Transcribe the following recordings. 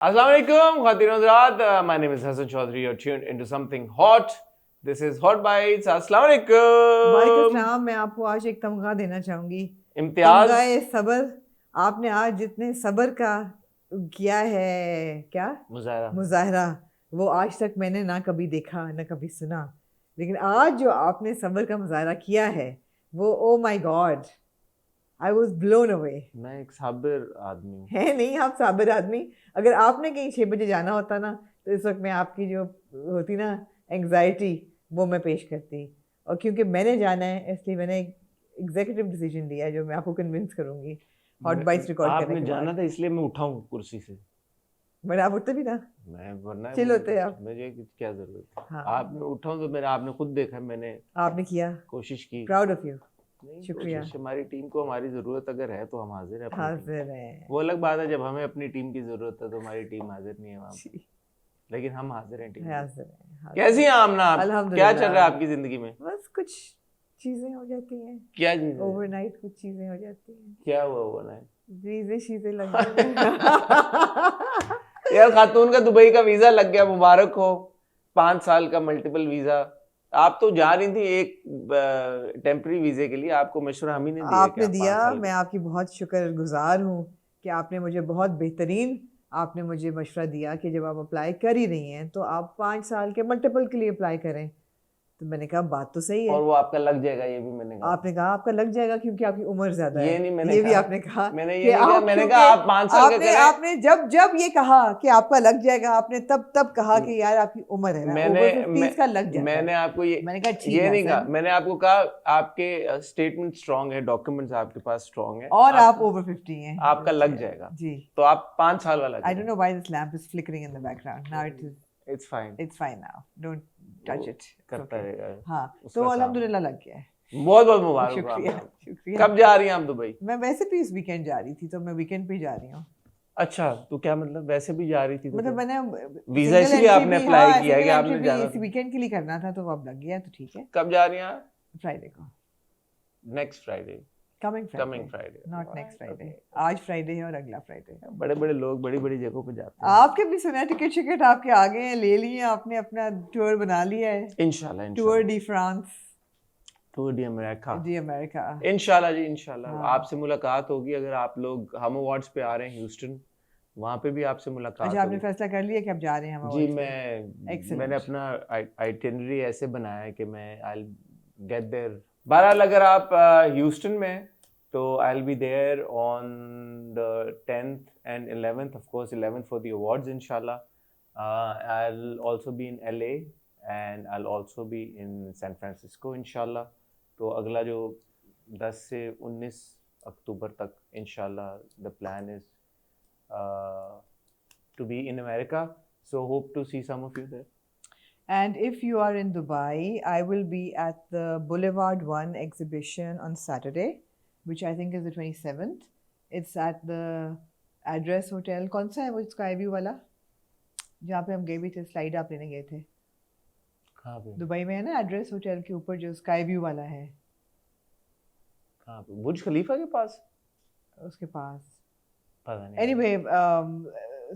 Assalamu alaikum, Khawateen Hazrat. My name is Hassan Chaudhary. You're tuned into something hot. This is Hot Bites. Assalamu alaikum. वालेकुम। मैं आपको आज एक तमगा देना चाहूंगी। इम्तियाज। तमगा सब्र। आपने आज जितने सब्र का किया है क्या मुजाहरा वो आज तक मैंने ना कभी देखा ना कभी सुना, लेकिन आज जो आपने सब्र का मुजाहरा किया है वो oh my God, I was blown away. मैं एक साबिर आदमी हूँ। है नहीं, आप साबिर आदमी। अगर आपने कहीं 6 बजे जाना होता ना तो इस वक्त मैं आपकी जो होती ना एंग्जाइटी वो मैं पेश करती, और क्योंकि मैंने जाना है इसलिए मैंने एक एग्जीक्यूटिव डिसीजन लिया है जो मैं आपको कन्विंस करूंगी हॉट बाइट्स रिकॉर्ड करने के बाद। आपने जाना था इसलिए मैं उठाऊं कुर्सी से। बट आप उठते भी ना, मैं वरना चिल होते हैं आप। मुझे क्या जरूरत है। हाँ। आपने उठाऊं तो मेरा आपने खुद देखा, मैंने आपने किया, कोशिश की। Proud of you. नहीं, शुक्रिया। हमारी टीम को हमारी जरूरत अगर है तो हम हाजिर हैं। हाजिर है। वो अलग बात है जब हमें अपनी टीम की जरूरत है तो हमारी टीम हाजिर नहीं है वहाँ पे, लेकिन हम हाजिर हैं। टीम हाजिर है। कैसी हैं आमना? क्या चल रहा है आपकी जिंदगी में? बस कुछ चीजें हो जाती हैं। क्या चीजें? ओवरनाइट कुछ चीजें हो जाती हैं। क्या हुआ ओवरनाइट? चीजें लग गई। यार खातून का दुबई का वीजा लग गया, मुबारक हो। 5 साल का मल्टीपल वीजा। आप तो जा रही थी एक टेम्पररी वीजे के लिए, आपको मशवरा हम ही ने दिया। आपने दिया, मैं आपकी बहुत शुक्रगुजार हूँ कि आपने मुझे बहुत बेहतरीन आपने मुझे मशवरा दिया कि जब आप अप्लाई कर ही रही हैं तो आप 5 साल के मल्टीपल के लिए अप्लाई करें। तो मैंने कहा बात तो सही है, और वो आपका लग जाएगा, ये भी मैंने कहा। आपने कहा आपका लग जाएगा क्योंकि आपकी उम्र ज्यादा है। ये नहीं मैंने ये कहा, भी आपने कहा। मैंने ये नहीं कहा, मैंने कहा आप 5 साल का करें। आपने जब ये कहा कि आपका लग जाएगा, आपने तब कहा कि यार आपकी उम्र है ना, ओवर 50 का लग जाता है। मैंने आपको मैंने कहा ठीक ये है नहीं कहा, सर। मैंने आपको कहा आपके स्टेटमेंट स्ट्रांग है, डॉक्यूमेंट्स आपके पास स्ट्रांग है, और आप ओवर 50 हैं, आपका लग जाएगा जी। तो आप 5 साल वाला। I don't know why this lamp is flickering in the background. Now it is. It's fine. It's fine now. Don't touch it. करता रहेगा। हाँ, तो अल्हम्दुलिल्लाह लग गया है। बहुत बहुत मुबारक। शुक्रिया। कब जा रही हैं आप दुबई? मैं वैसे भी इस वीकेंड जा रही थी, तो मैं वीकेंड पे जा रही हूँ। अच्छा, तो क्या मतलब वैसे भी जा रही थी? तो मतलब मैंने वीजा इसलिए आपने अप्लाई किया है कि आपने जाना इस वीकेंड के लिए करना था, तो अब लग गया तो ठीक है। कब जा रही हैं आप? फ्राइडे को। Next Friday. Coming Friday, not next Friday. आज फ्राइडे है और अगला फ्राइडे। बड़े बड़े लोग बड़ी बड़ी जगहों पे जाते हैं। आपके भी सुना टिकट आपके आ गए हैं, ले लिए आपने, अपना टूर बना लिया है। इंशाल्लाह Tour de France, Tour de America. इंशाल्लाह जी, इंशाल्लाह। आपसे मुलाकात होगी अगर आप लोग हम अवार्ड्स पे आ रहे हैं ह्यूस्टन, वहाँ पे भी आपसे मुलाकात। अच्छा, आपने फैसला कर लिया कि आप जा रहे हैं हम? जी, मैंने अपना आइटिनरी ऐसे बनाया है कि मैं आई गेट देयर। बहरहाल अगर आप ह्यूस्टन में तो I will be there on the 10th and 11th, of course 11th for the awards inshallah. I'll also be in LA and I'll also be in San Francisco inshallah. तो अगला जो 10 से 19 अक्टूबर तक इंशाल्लाह the plan is to be in America, so hope to see some of you there. And if you are in Dubai, I will be at the Boulevard 1 exhibition on Saturday, which I think is the 27th. It's at the Address Hotel. कौन सा है वो sky view वाला जहाँ पे हम गए भी थे, स्लाइड आप लेने गए थे? कहाँ पे? दुबई में है ना, एड्रेस होटल के ऊपर जो स्काई व्यू वाला है। कहाँ पे? बुर्ज खलीफा के पास? उसके पास पता नहीं। Anyway,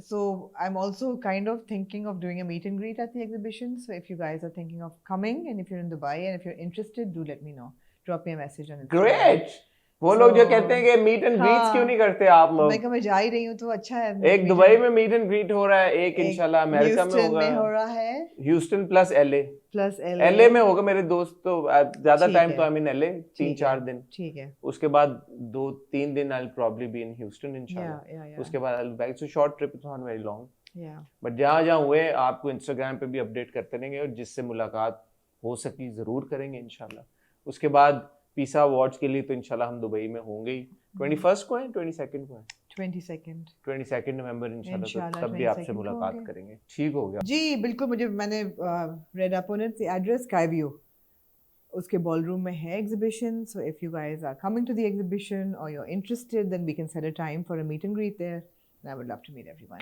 so I'm also kind of thinking of doing a meet and greet at the exhibition. So if you guys are thinking of coming and if you're in Dubai and if you're interested, do let me know. Drop me a message on Instagram. Great. वो लोग जो कहते हैं कि meet and greets क्यों नहीं करते आप लोग? मैं कभी जा ही रही हूँ तो अच्छा है। एक दुबई में मीट एंड ग्रीट हो रहा है, एक इंशाल्लाह अमेरिका में होगा। हो रहा है ह्यूस्टन प्लस एलए में होगा। मेरे दोस्त तो ज्यादा टाइम तो आई मीन एलए 3-4 दिन, ठीक है। उसके बाद 2-3 दिन I will probably be in Houston इंशाल्लाह। उसके बाद I will back, so short trip, it's not very long. But जहाँ हुए आपको इंस्टाग्राम पे भी अपडेट करते रहेंगे और जिससे मुलाकात हो सकी जरूर करेंगे इंशाल्लाह। उसके बाद पीसा अवार्ड्स के लिए तो इंशाल्लाह हम दुबई में होंगे ही। 21 को है, 22 को है? 22 नवंबर इंशाल्लाह, तो तब भी आपसे मुलाकात करेंगे। ठीक हो गया जी, बिल्कुल। मैंने read up on it the address Sky View, उसके बॉलरूम में है exhibition. So if you guys are coming to the exhibition और you are interested, then we can set a time for a meet and greet there and I would love to meet everyone.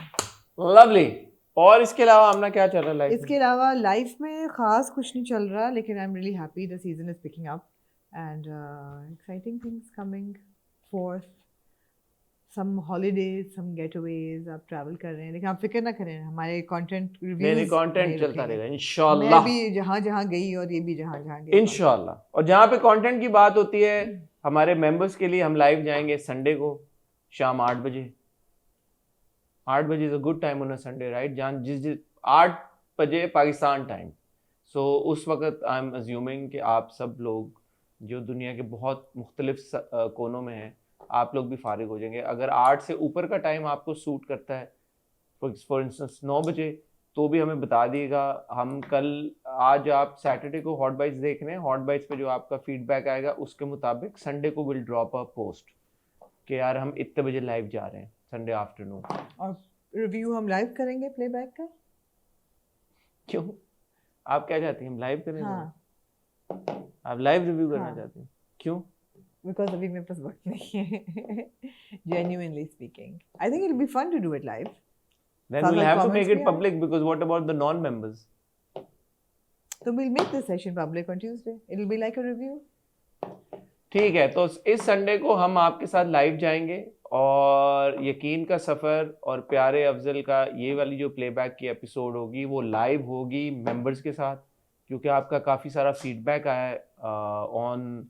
Lovely. और इसके अलावा हमने क्या चल रहा है life? इसके अलावा लाइफ में खास कुछ नहीं चल रहा, लेकिन I am really happy the season is picking up and exciting things coming forth. some holidays, some getaways, आप travel कर रहे हैं, लेकिन आप फिक्र ना करें, हमारे content reviews नहीं कंटेंट चलता रहेगा इंशाल्लाह। मैं भी जहाँ गई और ये भी जहाँ गई इंशाल्लाह। और जहाँ पे कंटेंट की बात होती है, हमारे मेंबर्स के लिए हम लाइव जाएंगे संडे को शाम 8 बजे। 8 बजे is a good time on a Sunday, right? जहाँ जिस 8 बजे पाकिस्तान टाइम। सो उस वक्त आई एम अज्यूमिंग कि आप सब लोग जो दुनिया के बहुत मुख्तलिफ कोनों में हैं, आप लोग भी फारिग हो जाएंगे। अगर 8 से ऊपर का टाइम आपको सूट करता है, फॉर इंस्टेंस 9 बजे, तो भी हमें बता दिएगा। हम आज आप सैटरडे को हॉट बाइट्स देख रहे हैं, हॉट बाइट्स पे जो आपका फीडबैक आएगा उसके मुताबिक संडे को विल ड्रॉप अ पोस्ट कि यार हम इतने बजे लाइव जा रहे हैं संडे आफ्टरनून। और रिव्यू हम लाइव करेंगे प्लेबैक का? क्यों, आप क्या चाहती हैं, हम लाइव करें? हाँ। आप लाइव रिव्यू करना चाहती हैं? क्यों? Because अभी मेरे पास वक्त नहीं है। Genuinely speaking, I think it'll be fun to do it live. Then we'll have to make it public, because what about the non-members? So we'll make this session public on Tuesday. It'll be like a review. ठीक है, तो इस Sunday को हम आपके साथ live जाएंगे और यकीन का सफ़र और प्यारे अफजल का ये वाली जो प्लेबैक की एपिसोड होगी वो लाइव होगी मेंबर्स के साथ, क्योंकि आपका काफ़ी सारा फीडबैक आया है ऑन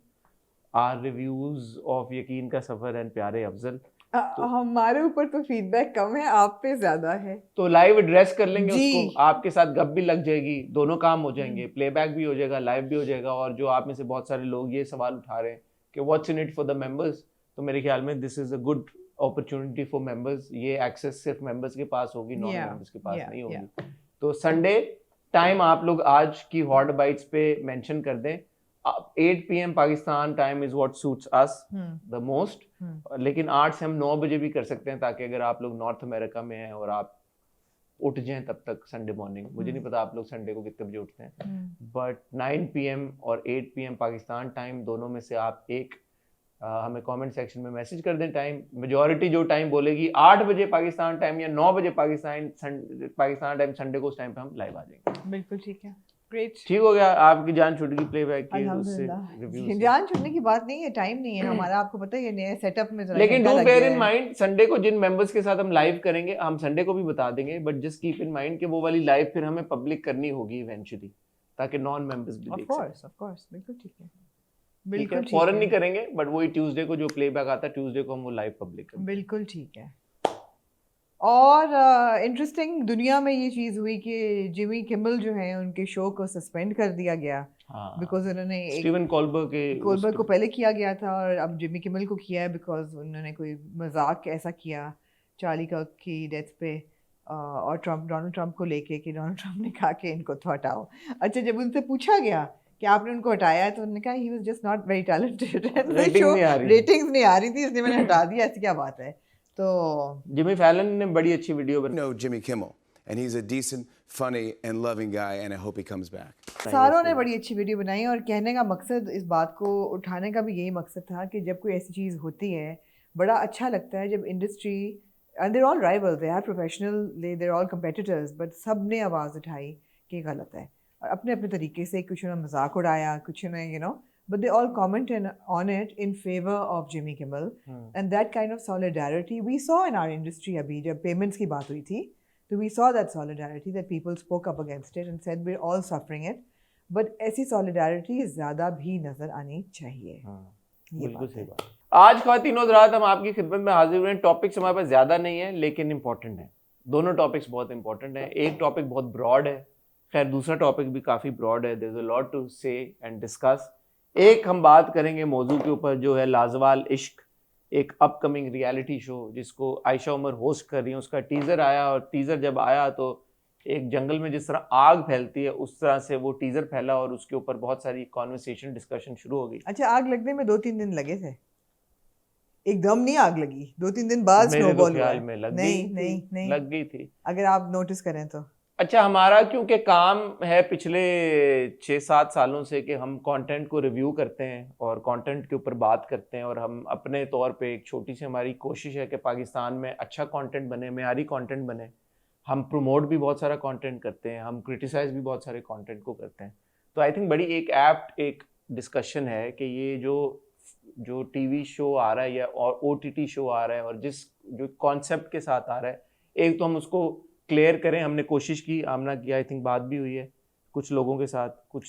आर रिव्यूज़ ऑफ यकीन का सफ़र एंड प्यारे अफजल। तो हमारे ऊपर तो फीडबैक कम है, आप पे ज़्यादा है, तो लाइव एड्रेस कर लेंगे उसको, आपके साथ गप भी लग जाएगी, दोनों काम हो जाएंगे, प्लेबैक भी हो जाएगा, लाइव भी हो जाएगा। और जो आप में से बहुत सारे लोग ये सवाल उठा रहे हैं कि what's in it for the members, तो मेरे ख्याल में this is a good opportunity for members. ये एक्सेस सिर्फ मेंबर्स के पास होगी, नॉन मेंबर्स के पास नहीं होगी। तो संडे टाइम आप लोग आज की हॉट बाइट्स पे मेंशन कर दें। 8 PM Pakistan time is what suits us the most, लेकिन 8 से हम 9 बजे भी कर सकते हैं, ताकि अगर आप लोग नॉर्थ अमेरिका में हैं और आप उठ जाएं तब तक संडे मॉर्निंग, मुझे नहीं पता आप लोग संडे को कितने बजे उठते हैं, बट 9 PM और 8 PM पाकिस्तान टाइम, दोनों में से आप एक हमें कमेंट सेक्शन में मैसेज कर दें टाइम। मेजॉरिटी जो टाइम बोलेगी 8 बजे पाकिस्तान टाइम या 9 बजे पाकिस्तान टाइम संडे को उस टाइम पे हम लाइव आ जाएंगे। बिल्कुल ठीक है, ग्रेट, ठीक हो गया। आपकी जान छूट गई प्लेबैक की, उससे रिव्यू जान छूटने की बात नहीं है, टाइम नहीं है हमारा, आपको पता है ये नया सेटअप में जरा। लेकिन do bear in mind, Sunday को जिन मेंबर्स के साथ हम लाइव करेंगे, हम संडे को भी बता देंगे, but just keep in mind कि वो वाली लाइव फिर हमें पब्लिक करनी होगी इवेंचुअली, ताकि नॉन मेंबर्स भी देख सकें। ऑफ कोर्स, बिल्कुल ठीक है, बिल्कुल फौरन नहीं करेंगे, बट वही ट्यूसडे को जो प्लेबैक आता है, ट्यूसडे को हम वो लाइव पब्लिक करेंगे। बिल्कुल ठीक है। और इंटरेस्टिंग दुनिया में ये चीज़ हुई कि जिमी किमल जो है उनके शो को सस्पेंड कर दिया गया, बिकॉज उन्होंने स्टीवन कोलबर्ग को पहले किया गया था और अब जिमी किमल को किया है, बिकॉज उन्होंने कोई मजाक ऐसा किया चार्ली कर्क की डेथ पे और डोनाल्ड ट्रंप को लेके कि डोनाल्ड ट्रंप ने कहा कि इनको तो हटाओ। अच्छा, जब उनसे पूछा गया कि आपने उनको हटाया है, तो उन्होंने कहा he was just not very talented, ratings नहीं आ रही थी इसलिए मैंने हटा दिया। ऐसी क्या बात है? तो जिमी फैलन ने बड़ी अच्छी वीडियो बनाई। No, Jimmy Kimmel, and he's a decent, funny, and loving guy, and I hope he comes back. सारों ने बड़ी अच्छी वीडियो बनाई और कहने का मकसद, इस बात को उठाने का भी यही मकसद था कि जब कोई ऐसी चीज़ होती है बड़ा अच्छा लगता है जब industry, and they're all rivals, they are professional, they're all competitors, but सब ने आवाज़ उठाई कि गलत है, और अपने अपने तरीके से, कुछ ने मजाक उड़ाया, कुछ ने but they all commented on it in favor of Jimmy Kimmel, and that kind of solidarity we saw in our industry. अभी जब payments की बात हुई थी, तो we saw that solidarity, that people spoke up against it and said we're all suffering it, but ऐसी solidarity ज़्यादा भी नज़र आनी चाहिए। बिल्कुल सही बात। आज ख्वातीनो हज़रात हम आपकी खिदमत में हाजिर हुए हैं। टॉपिक्स हमारे पास ज़्यादा नहीं है, लेकिन इंपॉर्टेंट है। दोनों टॉपिक्स बहुत इंपॉर्टेंट है। एक टॉपिक बहुत ब्रॉड है, खैर दूसरा टॉपिक भी काफ़ी ब्रॉड है, there is a lot to say and discuss. एक हम बात करेंगे मौजू के ऊपर जो है लाजवाल इश्क, एक अपकमिंग रियलिटी शो जिसको आयशा उमर होस्ट कर रही हैं। उसका टीज़र आया और टीज़र जब आया तो एक जंगल में जिस तरह आग फैलती है उस तरह से वो टीज़र फैला और उसके ऊपर बहुत सारी कॉन्वर्सेशन डिस्कशन शुरू हो गई। अच्छा, आग लगने में 2-3 दिन लगे थे, एकदम नहीं आग लगी, 2-3 दिन बाद स्नोबॉल हुआ। नहीं लग गई थी, अगर आप नोटिस करें तो। अच्छा, हमारा क्योंकि काम है पिछले 6-7 सालों से कि हम कंटेंट को रिव्यू करते हैं और कंटेंट के ऊपर बात करते हैं, और हम अपने तौर पे एक छोटी सी हमारी कोशिश है कि पाकिस्तान में अच्छा कंटेंट बने, मेयारी कंटेंट बने। हम प्रमोट भी बहुत सारा कंटेंट करते हैं, हम क्रिटिसाइज भी बहुत सारे कंटेंट को करते हैं। तो आई थिंक बड़ी एक एप्ट एक डिस्कशन है कि ये जो जो टीवी शो आ रहा है या और OTT शो आ रहा है और जिस जो कॉन्सेप्ट के साथ आ रहा है, एक तो हम उसको क्लियर करें। हमने कोशिश की, आमना की आई थिंक बात भी हुई है कुछ लोगों के साथ, कुछ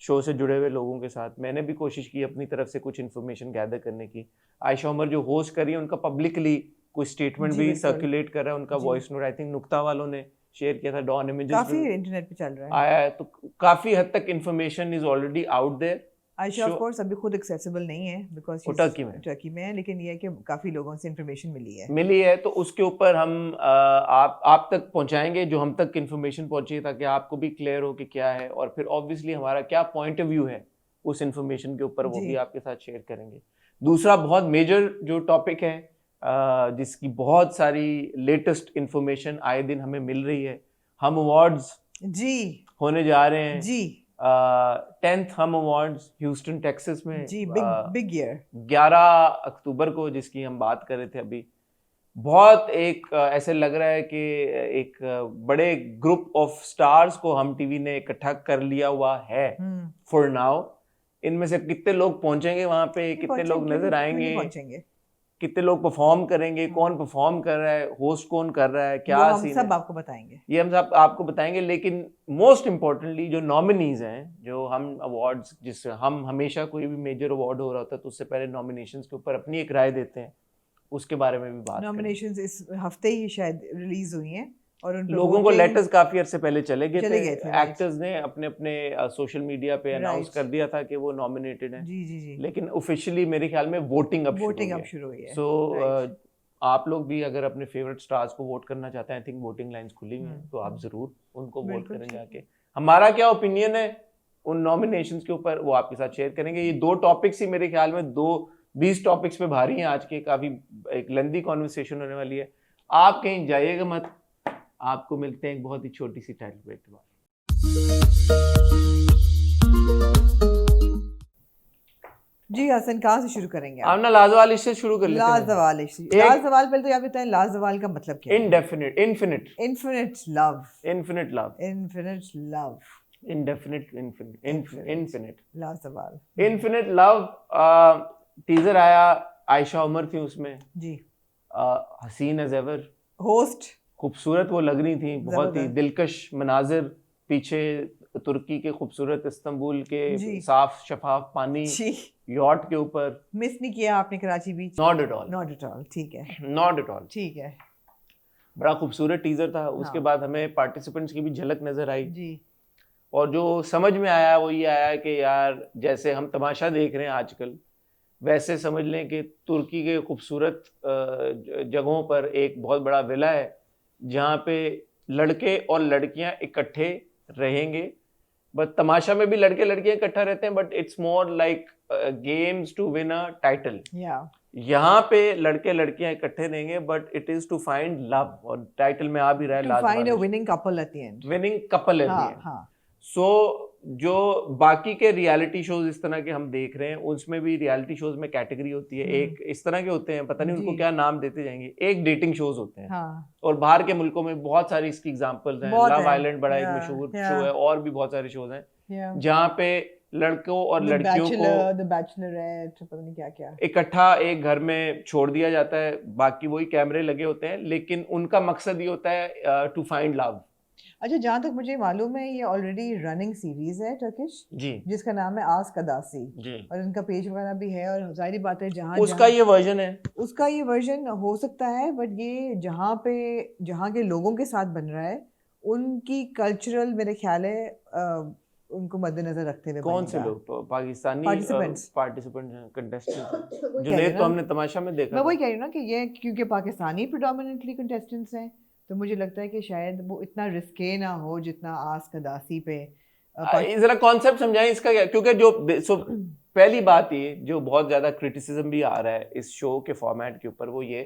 शो से जुड़े हुए लोगों के साथ। मैंने भी कोशिश की अपनी तरफ से कुछ इन्फॉर्मेशन गैदर करने की। आयशा उमर जो होस्ट कर रही है, उनका पब्लिकली कोई स्टेटमेंट भी सर्कुलेट कर रहा है, उनका वॉइस नोट आई थिंक नुक्ता वालों ने शेयर किया था, डॉन इमेजेस काफी इंटरनेट पे चल रहा है, आया है, तो काफी हद तक information is already out there. Ayesha of course अभी खुद एक्सेसिबल नहीं है बिकॉज़ टर्की में है, लेकिन ये है कि काफी लोगों से इन्फॉर्मेशन मिली है, तो उसके ऊपर हम आप तक पहुंचाएंगे जो हम तक इन्फॉर्मेशन पहुंची, ताकि आपको भी क्लियर हो कि क्या है, और फिर ऑब्वियसली हमारा क्या पॉइंट ऑफ व्यू है उस इन्फॉर्मेशन के ऊपर, वो भी आपके साथ शेयर करेंगे। दूसरा बहुत मेजर जो टॉपिक है, जिसकी बहुत सारी लेटेस्ट इन्फॉर्मेशन आए दिन हमें मिल रही है, हम अवार्ड्स जी होने जा रहे हैं जी। 10th हम अवार्ड्स ह्यूस्टन टेक्सास में जी, बिग ईयर 11 अक्टूबर को, जिसकी हम बात कर रहे थे अभी। बहुत एक ऐसे लग रहा है कि एक बड़े ग्रुप ऑफ स्टार्स को हम टीवी ने इकट्ठा कर लिया हुआ है फॉर नाउ। इनमें से कितने लोग पहुंचेंगे वहां पे, कितने लोग नजर आएंगे, कितने लोग परफॉर्म करेंगे, कौन परफॉर्म कर रहा है, होस्ट कौन कर रहा है, क्या सीन सब आपको बताएंगे, ये हम सब आपको बताएंगे। लेकिन मोस्ट इम्पोर्टेंटली जो नॉमिनीज हैं, जो हम अवार्ड्स, जिससे हम हमेशा कोई भी मेजर अवार्ड हो रहा होता है तो उससे पहले नॉमिनेशंस के ऊपर अपनी एक राय देते हैं, उसके बारे में भी बात। नॉमिनेशंस इस हफ्ते ही शायद रिलीज हुई हैं और उन लोगों को लेटर्स काफी अरसे पहले चले गए थे। एक्टर्स ने अपने अपने सोशल मीडिया पे अनाउंस कर दिया था कि वो नॉमिनेटेड हैं, जी। लेकिन ऑफिशियली मेरे ख्याल में वोटिंग अब शुरू हुई है। सो आप लोग भी अगर अपने फेवरेट स्टार्स को वोट करना चाहते हैं, आई थिंक वोटिंग लाइंस खुली हुई हैं, तो आप जरूर उनको वोट करें जाके। हमारा क्या ओपिनियन है उन नॉमिनेशंस के ऊपर, वो आपके साथ शेयर करेंगे। ये 2 टॉपिक्स ही मेरे ख्याल में 20 टॉपिक्स पे भारी हैं आज के, काफी एक लेंथी कॉन्वर्सेशन होने वाली है। आप कहीं जाइएगा मत, आपको मिलते हैं एक बहुत ही छोटी सी टाइटल ब्रेक के बाद। जी हसन, कहाँ से शुरू करेंगे? आप ना लाजवाल से शुरू कर लेते हैं। लाजवाल पहले तो आप बताएं लाजवाल का मतलब क्या है? Indefinite, infinite love, infinite love, infinite love, indefinite, infinite लाजवाल, इनफिनिट लव। टीजर आया, आयशा उमर थी उसमें जी, हसीन एज एवर, होस्ट खूबसूरत वो लग रही थी, बहुत ही दिलकश मनाजिर, पीछे तुर्की के खूबसूरत इस्तांबुल के साफ शफाफ पानी, यॉट के ऊपर। मिस नहीं किया आपने कराची बीच? नॉट एट ऑल, ठीक है, नॉट एट ऑल, ठीक है। बड़ा खूबसूरत टीजर था। उसके बाद हमें पार्टिसिपेंट्स की भी झलक नजर आई जी, और जो समझ में आया वो ये आया कि यार जैसे हम तमाशा देख रहे हैं आजकल, वैसे समझ लें कि तुर्की के खूबसूरत जगहों पर एक बहुत बड़ा विला है जहाँ पे लड़के और लड़कियां इकट्ठे रहेंगे। बट तमाशा में भी लड़के लड़कियां इकट्ठा रहते हैं, but it's more like games to win a title. यहाँ पे लड़के लड़कियां इकट्ठे रहेंगे, but it is to find love, और टाइटल में आ भी रहा है winning couple at the end, winning couple at the end. So जो बाकी के रियलिटी शोज इस तरह के हम देख रहे हैं, उसमें भी रियलिटी शोज में कैटेगरी होती है, एक इस तरह के होते हैं, पता नहीं उनको क्या नाम देते जाएंगे, एक डेटिंग शोज होते हैं। और बाहर के मुल्कों में बहुत सारी इसकी एग्जांपल्स हैं, लव आइलैंड बड़ा एक मशहूर शो है, और भी बहुत सारे शोज हैं जहाँ पे लड़कों और लड़कियों को द बैचलरेट पता नहीं क्या क्या इकट्ठा एक घर में छोड़ दिया जाता है, बाकी वही कैमरे लगे होते हैं, लेकिन उनका मकसद ये होता है टू फाइंड लव। अच्छा, जहाँ तक मुझे मालूम है ये ऑलरेडी रनिंग सीरीज है टर्किश जी, जिसका नाम है आस्क अदासी जी, और इनका पेज वगैरह भी है, और जाहिर बात है जहाँ उसका ये वर्जन है, उसका ये वर्जन हो सकता है, बट ये जहाँ के लोगों के साथ बन रहा है उनकी कल्चरल मेरे ख्याल है उनको मद्देनजर रखते हुए। कौन से लोग? पाकिस्तानी पार्टिसिपेंट्स कंटेस्टेंट्स जुनैद तो हमने तमाशा में देखा। मैं वही कह रही हूँ ना कि ये क्योंकि पाकिस्तानी प्रेडोमिनेंटली कंटेस्टेंट्स हैं, तो मुझे लगता है कि शायद वो इतना रिस्के ना हो जितना आस्क अदासी पे। जरा कॉन्सेप्ट समझाएं इसका क्या, क्योंकि जो पहली बात ये जो बहुत ज्यादा क्रिटिसिज्म भी आ रहा है इस शो के फॉर्मेट के ऊपर, वो ये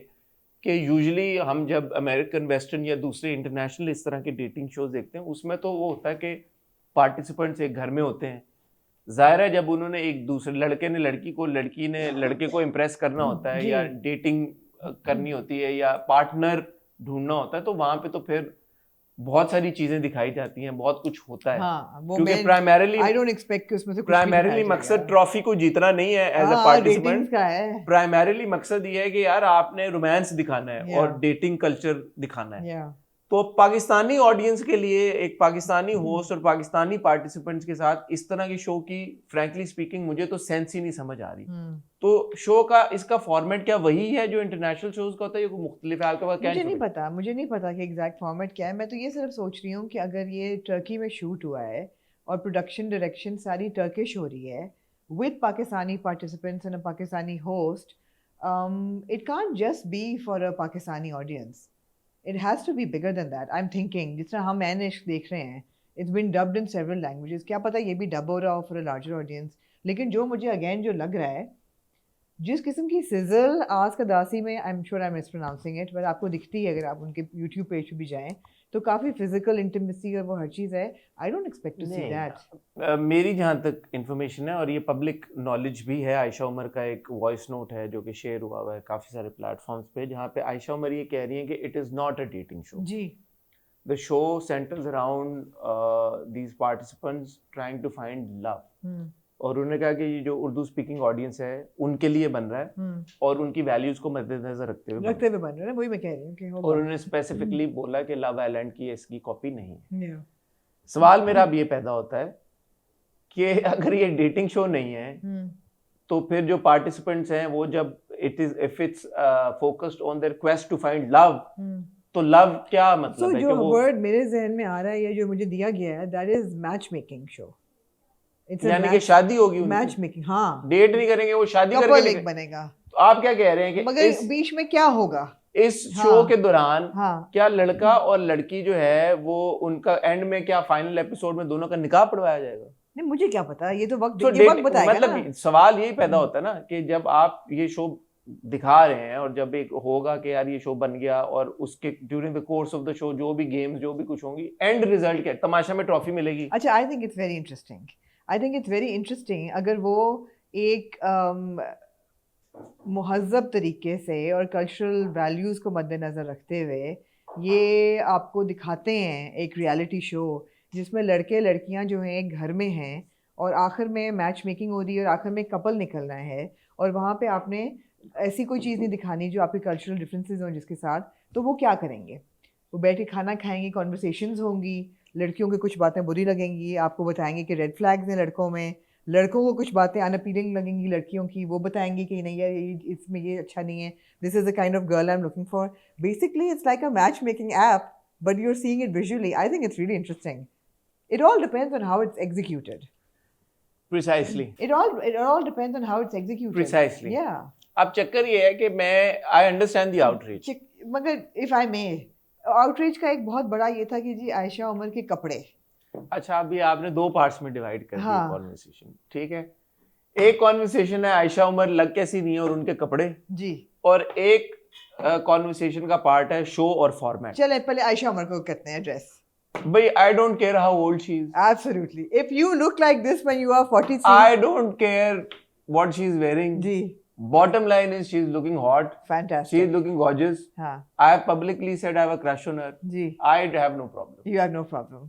कि यूजुअली हम जब अमेरिकन वेस्टर्न या दूसरे इंटरनेशनल इस तरह के डेटिंग शोज देखते हैं, उसमें तो वो होता है कि पार्टिसिपेंट्स एक घर में होते हैं, जाहिर है जब उन्होंने एक दूसरे लड़के ने लड़की को, लड़की ने लड़के को इम्प्रेस करना होता है, या डेटिंग करनी होती है, या पार्टनर ढूंढना होता है, तो वहां पे तो फिर बहुत सारी चीजें दिखाई जाती हैं, बहुत कुछ होता है। वो क्योंकि प्राइमरीली आई डोंट एक्सपेक्ट कि उसमें से कुछ प्राइमरीली मकसद ट्रॉफी को जीतना नहीं है एज अ पार्टिसिपेंट का है। प्राइमरीली मकसद ये है कि यार आपने रोमांस दिखाना है और डेटिंग कल्चर दिखाना है। तो पाकिस्तानी ऑडियंस के लिए एक पाकिस्तानी होस्ट और पाकिस्तानी पार्टिसिपेंट्स के साथ इस तरह की शो की फ्रैंकली स्पीकिंग मुझे तो सेंस ही नहीं समझ आ रही। तो शो का इसका फॉर्मेट क्या वही है जो इंटरनेशनल शोज का होता है या कोई मुख्तलिफ है? आपके पास क्या? मुझे नहीं पता कि एग्जैक्ट फॉर्मेट क्या है। मैं तो ये सिर्फ सोच रही हूँ कि अगर ये टर्की में शूट हुआ है और प्रोडक्शन डायरेक्शन सारी टर्किश हो रही है with Pakistani participants and a Pakistani host, it can't just be for a Pakistani audience, it has to be bigger than that. I'm thinking जिस तरह हम मैंने देख रहे हैं, it's been dubbed in several languages, क्या पता ये भी डब हो रहा हो for a larger audience। लेकिन जो मुझे अगेन जो लग रहा है, जिस किस्म की सिजल आज का दासी में, I'm sure I'm mispronouncing it, but आपको दिखती है अगर आप उनके YouTube पेज पे भी जाएं तो काफ़ी फिजिकल इंटीमेसी और वो हर चीज़ है। I don't expect to see that। मेरी जहाँ तक इन्फॉर्मेशन है और ये पब्लिक नॉलेज भी है, आयशा उमर का एक वॉइस नोट है जो कि शेयर हुआ हुआ है काफ़ी सारे प्लेटफॉर्म्स पे, जहाँ पे आयशा उमर ये कह रही हैं कि it is not a dating show जी। The show centers around these participants trying to find love. और उन्होंने कहा कि ये जो उर्दू स्पीकिंग ऑडियंस है उनके लिए बन रहा है और उनकी वैल्यूज को मद्देनजर रखते हुए बन रहा है। वही मैं कह रही हूँ कि और उन्होंने स्पेसिफिकली बोला कि लव आइलैंड की इसकी कॉपी नहीं है। सवाल मेरा अब ये पैदा होता है कि अगर ये डेटिंग शो नहीं है तो फिर जो पार्टिसिपेंट्स हैं वो जब if it's focused on their quest to find love, तो लव क्या मतलब है? जो वर्ड मेरे जहन में आ रहा है या जो मुझे दिया गया है, that is match making show. यानी कि शादी होगी, मैच मेकिंग। हाँ, डेट नहीं करेंगे, वो शादी करके बनेगा। तो आप क्या कह रहे हैं कि मगर बीच में क्या होगा इस शो के दौरान? क्या लड़का और लड़की जो है वो उनका एंड में क्या फाइनल एपिसोड में दोनों का निकाह पढ़वाया जाएगा? नहीं, मुझे क्या पता, ये तो वक्त बताएगा। मतलब सवाल यही पैदा होता है ना कि जब आप ये शो दिखा रहे हैं और जब एक होगा कि यार ये शो बन गया और उसके during the course of the show जो भी गेम्स जो भी कुछ होंगी, एंड रिजल्ट क्या? तमाशा में ट्रॉफी मिलेगी। अच्छा, आई थिंक इट्स वेरी इंटरेस्टिंग अगर वो एक मुहज़्ज़ब तरीके से और कल्चरल वैल्यूज़ को मद्देनज़र रखते हुए ये आपको दिखाते हैं एक रियलिटी शो जिसमें लड़के लड़कियां जो हैं एक घर में हैं और आखिर में मैच मेकिंग हो रही है और आखिर में कपल निकलना है और वहाँ पे आपने ऐसी कोई चीज़ नहीं दिखानी जो आपके कल्चरल डिफरेंसेस हों जिसके साथ, तो वो क्या करेंगे? वो बैठ के खाना खाएंगे, कॉन्वर्सेशंस होंगी, लड़कियों की कुछ बातें बुरी लगेंगी, आपको बताएंगे कि रेड फ्लैग्स हैं लड़कों में, लड़कों को कुछ बातें अनअपीलिंग लगेंगी लड़कियों की, वो बताएंगी कि नहीं यार इसमें ये अच्छा नहीं है, this is the kind of girl I am looking for. Basically it's like a match making app but you are seeing it visually. I think it's really interesting. It all depends on how it's executed. Precisely. It all depends on how it's executed. Precisely. Yeah. अब चक्कर ये है कि I understand the outrage. मगर if I may, outrage का एक बहुत बड़ा ये था कि जी आयशा उमर के कपड़े। अच्छा, अभी आपने दो पार्ट्स में डिवाइड कर दिया कॉन्वर्सेशन, ठीक है? एक कॉन्वर्सेशन है आयशा उमर लग कैसी नहीं है और उनके कपड़े जी, और एक कॉन्वर्सेशन का पार्ट है शो और फॉर्मेट। चले पहले आयशा उमर को करते हैं dress. But I don't care how old she is. Absolutely. If you look like this when you are 43, I don't care what she's wearing. जी. Bottom line is she's looking hot. Fantastic. She's looking gorgeous. हाँ. I have publicly said I have a crush on her. जी. I have no problem. You have no problem.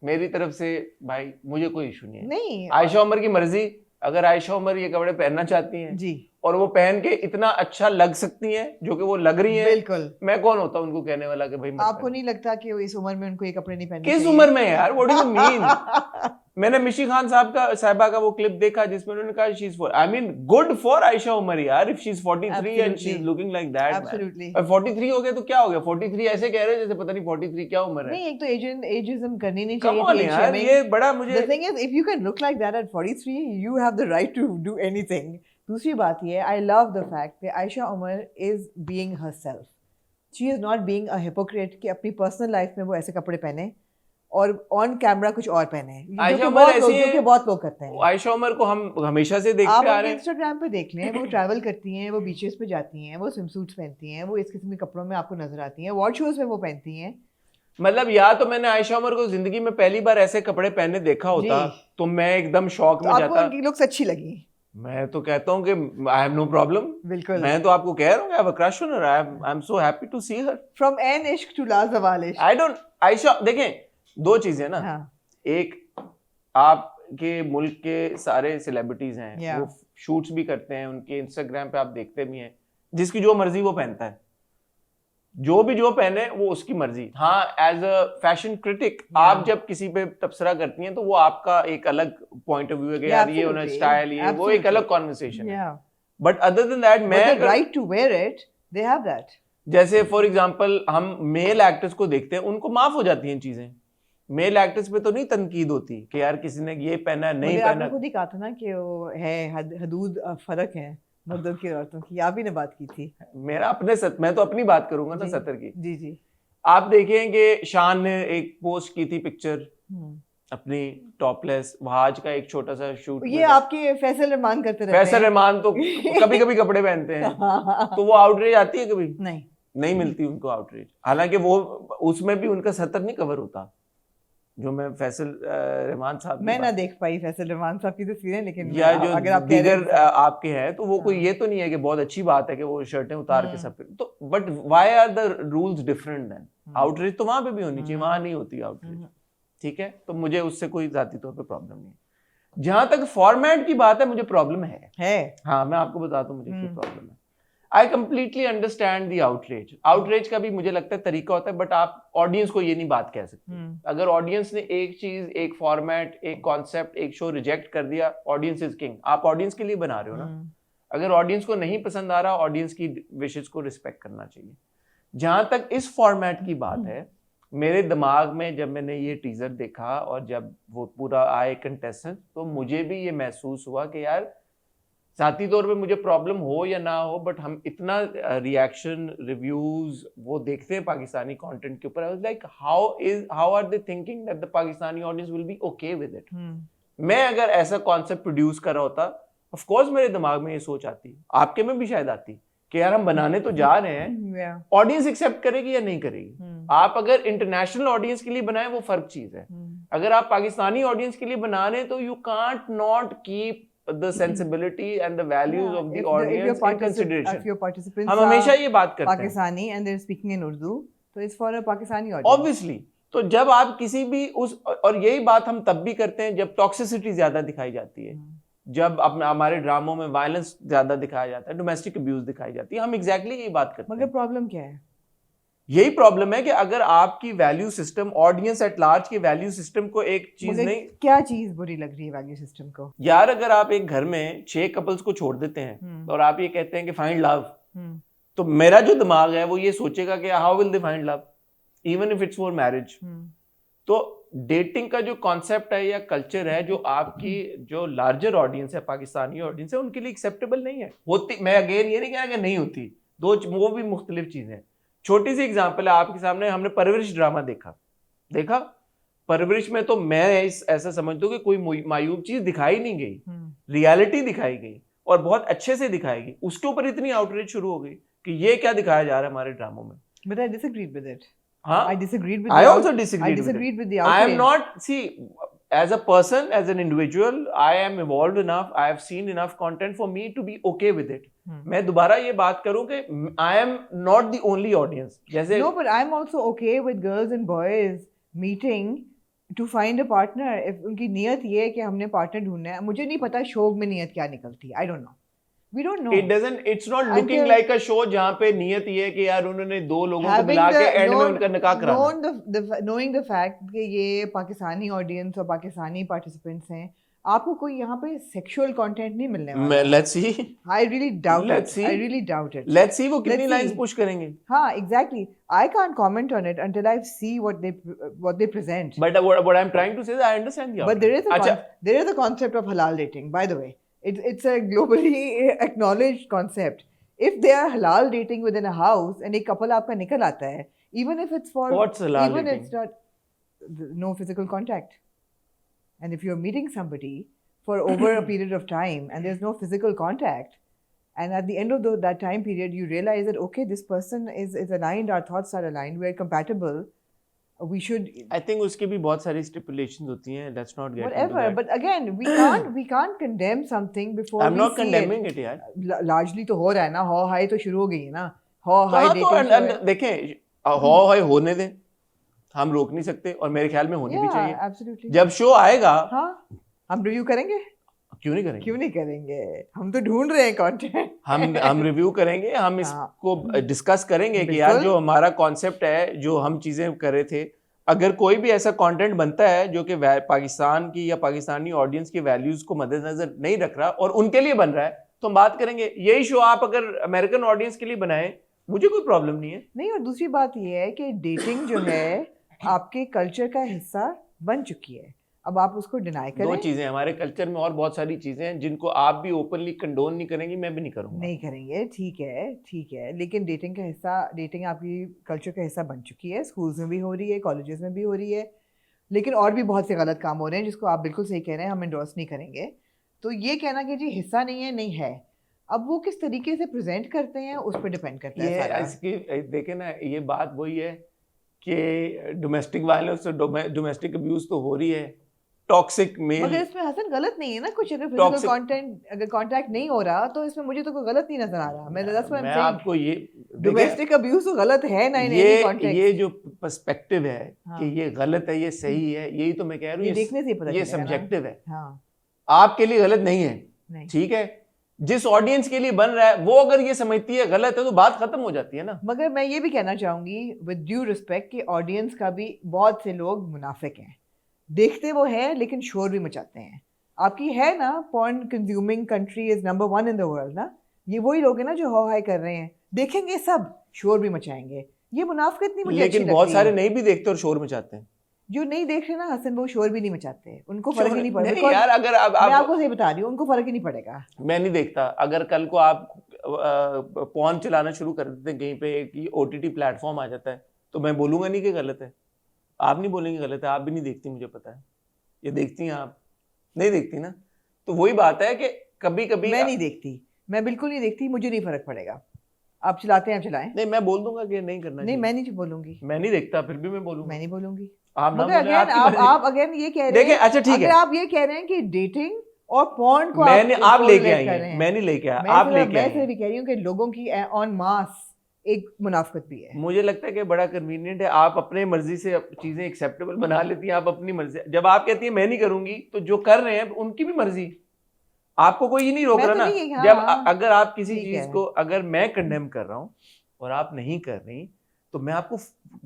मेरी तरफ से भाई मुझे कोई issue नहीं है। नहीं। आयशा उमर की मर्जी, अगर आयशा उमर ये कपड़े पहनना चाहती हैं जी और वो पहन के इतना अच्छा लग सकती हैं जो कि वो लग रही हैं, बिल्कुल। मैं कौन होता उनको कहने वाला कि भाई आपको नहीं लगता कि वो इस उम्र में उनको ये कपड़े नहीं पहनने किस उम्र में यार? What do you mean? मैंने मिशी खान साहिबा का वो क्लिप देखा जिसमें उन्होंने कहा she is I mean good for Ayesha Umar यार, if she is 43 and she is looking like that. Absolutely. 43 हो गया तो क्या हो गया? 43 ऐसे कह रहे हैं जैसे पता नहीं 43 क्या उम्र है। नहीं, एक तो एजिज्म करनी नहीं चाहिए थी यार, ये बड़ा मुझे The thing is, if you can look like that at 43, you have the right to do anything. दूसरी बात ये, I love the fact that Ayesha Umar is being herself. She is not being a hypocrite कि अपनी personal life में वो ऐसे कपड़े पहने और ऑन कैमरा कुछ और पहने, जो कि बहुत लोग करते हैं। आयशा उमर को हम हमेशा से देखते आ रहे हैं। आप इंस्टाग्राम पे देख लें, वो ट्रैवल करती हैं, वो बीचेस पे जाती हैं, वो स्विमसूट्स पहनती हैं, वो इस किस्म के कपड़ों में आपको नजर आती हैं, वॉच शोज में वो पहनती हैं। मतलब या तो मैंने आयशा उमर को जिंदगी में पहली बार ऐसे कपड़े पहने देखा होता तो मैं एकदम शॉक में जाता। आपको उनकी लुक्स अच्छी लगी? मैं तो कहता हूँ कि आई हैव नो प्रॉब्लम। बिल्कुल, मैं तो आपको कह रहा हूँ, I have a crush on her, I am so happy to see her. From an Ishq to Lazawal Ishq. I don't, Ayesha देखें, दो चीजें ना, हाँ, एक आपके मुल्क के सारे सेलिब्रिटीज हैं, Yeah. वो शूट्स भी करते हैं, उनके इंस्टाग्राम पे आप देखते भी हैं, जिसकी जो मर्जी वो पहनता है, जो पहने वो उसकी मर्जी। हाँ, एज अ फैशन क्रिटिक आप जब किसी पे तबसरा करती हैं तो वो आपका एक अलग पॉइंट ऑफ व्यू है कि यार ये उन्हें स्टाइल, ये वो एक अलग कॉन्वर्सेशन है। बट अदर देन दैट, मैं right to wear it, they have that. जैसे फॉर एग्जांपल हम मेल एक्टर्स को देखते हैं, उनको माफ हो जाती हैं चीजें, मेल एक्टर्स पे तो नहीं तनकीद होती कि यार किसी ने ये पहना नहीं पहना। आपने खुद ही कहा था ना कि वो है हदूद फर्क है मर्दों की और औरतों की, आप ही ने बात की थी। मेरा अपने मैं तो अपनी बात करूंगा ना सतर की। जी जी। आप देखेंगे शान ने एक पोस्ट की थी पिक्चर अपनी टॉपलेस, वहाज का एक छोटा सा शूट। ये आपके फैसल रहमान करते रहते हैं। फैसल रहमान तो कभी कभी कपड़े पहनते हैं तो वो आउटरीच आती है कभी? नहीं मिलती उनको आउटरीच। हालांकि वो उसमें भी उनका सतर नहीं कवर होता, जो मैं फैसल रहमान साहब मैं ना देख पाई फैसल रहमान साहब की तस्वीरें, लेकिन या जो अगर आप दीगर आपके हैं तो वो कोई ये तो नहीं है कि बहुत अच्छी बात है कि वो शर्टें उतार के सब तो, but why are the rules different then? Outreach तो वहां पे भी होनी चाहिए, वहां नहीं होती आउटरीच, ठीक है? तो मुझे उससे कोई जाती तौर पे प्रॉब्लम नहीं है। जहां तक फॉर्मेट की बात है, मुझे प्रॉब्लम है। हाँ, मैं आपको बताता हूँ मुझे क्या प्रॉब्लम है। I completely understand the outreach. Outreach का भी मुझे लगता है तरीका होता है, बट आप ऑडियंस को ये नहीं बात कह सकते। अगर ऑडियंस ने एक चीज, एक फॉर्मेट, एक कॉन्सेप्ट, एक शो रिजेक्ट कर दिया, ऑडियंस इज किंग। आप ऑडियंस के लिए बना रहे हो ना, अगर ऑडियंस को नहीं पसंद आ रहा, ऑडियंस की विशेस को रिस्पेक्ट करना चाहिए। जहां तक इस फॉर्मेट की बात है, मेरे दिमाग में जब मैंने ये टीजर देखा और जब वो पूरा आए कंटेस्टेंट, तो मुझे भी ये महसूस हुआ कि यार साथी तौर पे मुझे प्रॉब्लम हो या ना हो, बट हम इतना रिएक्शन, रिव्यूज वो देखते हैं पाकिस्तानी कंटेंट के ऊपर। I was like how are they thinking that the Pakistani audience will be okay with it? मैं अगर ऐसा कॉन्सेप्ट प्रोड्यूस कर रहा होता, ऑफ कोर्स मेरे दिमाग में ये सोच आती, आपके में भी शायद आती कि यार हम बनाने तो जा रहे हैं, ऑडियंस एक्सेप्ट करेगी या नहीं करेगी। आप अगर इंटरनेशनल ऑडियंस के लिए बनाए वो फर्क चीज है, अगर आप पाकिस्तानी ऑडियंस के लिए बना रहे हैं तो you can't not keep the sensibility and the values of the audience in consideration. If your participants हम हमेशा ये बात करते हैं Pakistani and they're speaking in Urdu, so it's for a Pakistani audience. Obviously. तो जब आप किसी भी उस, और यही बात हम तब भी करते हैं जब टॉक्सिसिटी ज्यादा दिखाई जाती है, जब हमारे ड्रामों में वायलेंस ज्यादा दिखाया जाता है, डोमेस्टिक अब्यूज दिखाई जाती है, हम एग्जैक्टली यही बात करते हैं। मगर प्रॉब्लम क्या है? यही प्रॉब्लम है कि अगर आपकी value system, audience at large की वैल्यू सिस्टम को एक चीज नहीं, क्या चीज बुरी लग रही है वैल्यू सिस्टम को? यार अगर आप एक घर में 6 कपल्स को छोड़ देते हैं और आप ये कहते हैं कि फाइंड लव, तो मेरा जो दिमाग है वो ये सोचेगा कि how will they find love even if it's for marriage. तो डेटिंग का जो कॉन्सेप्ट है या कल्चर है, जो आपकी जो लार्जर ऑडियंस है, पाकिस्तानी ऑडियंस है, उनके लिए एक्सेप्टेबल नहीं है। होती, मैं अगेन ये नहीं कह रहा कि नहीं होती, वो भी मुख्तलिफ चीजें हैं। छोटी सी एग्जांपल है आपके सामने, हमने परवरिश ड्रामा देखा। परवरिश में तो मैं ऐसा समझता हूँ कि कोई मायूब चीज दिखाई नहीं गई, रियलिटी दिखाई गई और बहुत अच्छे से दिखाई गई। उसके ऊपर इतनी आउटरीच शुरू हो गई कि ये क्या दिखाया जा रहा है हमारे ड्रामों में। But I disagreed with it. I disagreed with. I also disagreed with the outrage. I am not, see, as a person, as an individual, I am evolved enough, I have seen enough content for me to be okay with it. मैं दोबारा ये बात करूं कि I am not the only audience. जैसे No, but I am also okay with girls and boys meeting to find a partner. If उनकी नियत ये है कि हमने पार्टनर ढूंढना है, मुझे नहीं पता शोक में नियत क्या निकलती है, I don't know. We don't know. It's not looking like a show जहाँ पे नियत ये है कि यार उन्होंने दो लोगों को मिला के एंड में उनका निकाह कराना। Knowing the fact कि ये पाकिस्तानी ऑडियंस और पाकिस्तानी पार्टिसिपेंट्स हैं, आपको कोई यहाँ पे सेक्सुअल कंटेंट नहीं मिलने वाला। Let's see. I really doubt it. I really doubt it. Let's see वो कितनी लाइंस पुश करेंगे। हाँ, exactly. I can't comment on it until I see what they present. But what I'm trying to say is I understand the. But there is a concept of halal dating, by the way. It's a globally acknowledged concept. If they are halal dating within a house and a couple आपका निकल आता है, even if it's for what's halal even dating? It's not no physical contact. And if you're meeting somebody for over a period of time and there's no physical contact, and at the end of that time period you realize that okay, this person is aligned, our thoughts are aligned, we're compatible, we should, I think उसके भी बहुत सारी stipulations होती हैं, let's not get whatever, into that. but again we can't condemn something before I'm we not see condemning it यार, largely तो हो रहा है ना, how high तो शुरू हो गई है ना, how तो high हाँ, dating तो show है। देखें how high होने दें, हम रोक नहीं सकते, और मेरे ख्याल में होनी भी चाहिए। absolutely। जब शो आएगा, हाँ, हम रिव्यू करेंगे, क्यों नहीं करेंगे, क्यों नहीं करेंगे, हम तो ढूंढ रहे हैं कंटेंट। हम रिव्यू करेंगे, हम इसको डिस्कस करेंगे कि यार जो हमारा कॉन्सेप्ट है, जो हम चीजें कर रहे थे, अगर कोई भी ऐसा कंटेंट बनता है जो कि पाकिस्तान की या पाकिस्तानी ऑडियंस की वैल्यूज को मद्देनजर नहीं रख रहा और उनके लिए बन रहा है, तो हम बात करेंगे। यही शो आप अगर अमेरिकन ऑडियंस के लिए बनाएं, मुझे कोई प्रॉब्लम नहीं है। नहीं, और दूसरी बात ये है कि डेटिंग जो है आपके कल्चर का हिस्सा बन चुकी है, अब आप उसको डिनाई करें। दो चीजें, हमारे कल्चर में और बहुत सारी चीजें हैं जिनको आप भी ओपनली कंडोन नहीं करेंगी, मैं भी नहीं करूंगा। नहीं करेंगे, ठीक है, लेकिन डेटिंग का हिस्सा, डेटिंग आपकी कल्चर का हिस्सा बन चुकी है, स्कूल्स में भी हो रही है, कॉलेजेस में भी हो रही है, लेकिन और भी बहुत से गलत काम हो रहे हैं जिसको आप बिल्कुल सही कह रहे हैं, हम एंडोर्स नहीं करेंगे। तो ये कहना कि जी हिस्सा नहीं है, नहीं है, अब वो किस तरीके से प्रेजेंट करते हैं उस पर डिपेंड करता है सारा। इसकी देखें ना, ये बात वही है कि डोमेस्टिक वायलेंस, डोमेस्टिक अब्यूज तो हो रही है, टॉक्सिक मेल। मगर इसमें हसन गलत नहीं है ना कुछ, अगर फिजिकल कंटेंट, अगर कांटेक्ट नहीं हो रहा तो इसमें मुझे तो कोई गलत नहीं नजर आ रहा। मैं आपको ये डोमेस्टिक अब्यूज तो गलत है ना, ये जो पर्सपेक्टिव है कि ये गलत है, ये सही है, यही तो मैं कह रहा हूँ, ये देखने से पता ये सब्जेक्टिव है। हाँ, आपके लिए गलत नहीं है, ठीक है, जिस ऑडियंस के लिए बन रहा है वो अगर ये समझती है गलत है तो बात खत्म हो जाती है ना। मगर मैं ये भी कहना चाहूंगी विद ड्यू रिस्पेक्ट कि ऑडियंस का भी बहुत से लोग मुनाफिक हैं, देखते वो है लेकिन शोर भी मचाते हैं। आपकी है ना, porn consuming country is number 1 in the world ना, ये वही लोग हैं ना जो हाई कर रहे हैं, देखेंगे सब, शोर भी मचाएंगे, ये मुनाफिकत नहीं मुझे लेकिन बहुत सारे नहीं भी देखते और शोर मचाते हैं। जो नहीं देख रहे ना हसन, वो शोर भी नहीं मचाते, उनको फर्क ही नहीं पड़ेगा यार। अगर मैं आपको सही बता रही हूँ, उनको फर्क ही नहीं पड़ेगा। मैं नहीं देखता, अगर कल को आप पॉर्न चलाना शुरू कर देते हैं कहीं पे, एक OTT प्लेटफॉर्म आ जाता है, तो मैं बोलूंगा नहीं कि गलत है, आप नहीं बोलेंगे गलत है, आप भी नहीं देखती, मुझे पता है। ये देखती हैं आप? नहीं देखती ना। तो वही बात है कि कभी कभी मैं नहीं देखती, मैं बिल्कुल नहीं देखती, मुझे नहीं फर्क पड़ेगा, आप चलाते हैं आप चलाएं। नहीं, मैं बोल दूंगा कि नहीं करना। नहीं, मैं नहीं बोलूंगी, मैं नहीं देखता, फिर भी मैं बोलूंगा। मैं नहीं बोलूंगी। आप ना बोले, आप अगेन ये कह रहे हैं, अच्छा ठीक है, आप ये कह रहे हैं कि डेटिंग और पॉर्न को आप लेके आई हैं, मैं नहीं लेके आया, आप लेके आए। मैं सिर्फ कह रही हूँ कि लोगों की ऑन मास एक मुनाफिकत भी है। मुझे लगता है कि बड़ा कन्वीनियंट है, आप अपने मर्जी से चीजें एक्सेप्टेबल बना लेती हैं, आप अपनी मर्जी। जब आप कहती हैं मैं नहीं करूंगी, तो जो कर रहे हैं उनकी भी मर्जी, आपको कोई नहीं रोक रहा ना। जब अगर आप किसी चीज को, अगर मैं कंडेम कर रहा हूँ और आप नहीं कर रही, तो मैं आपको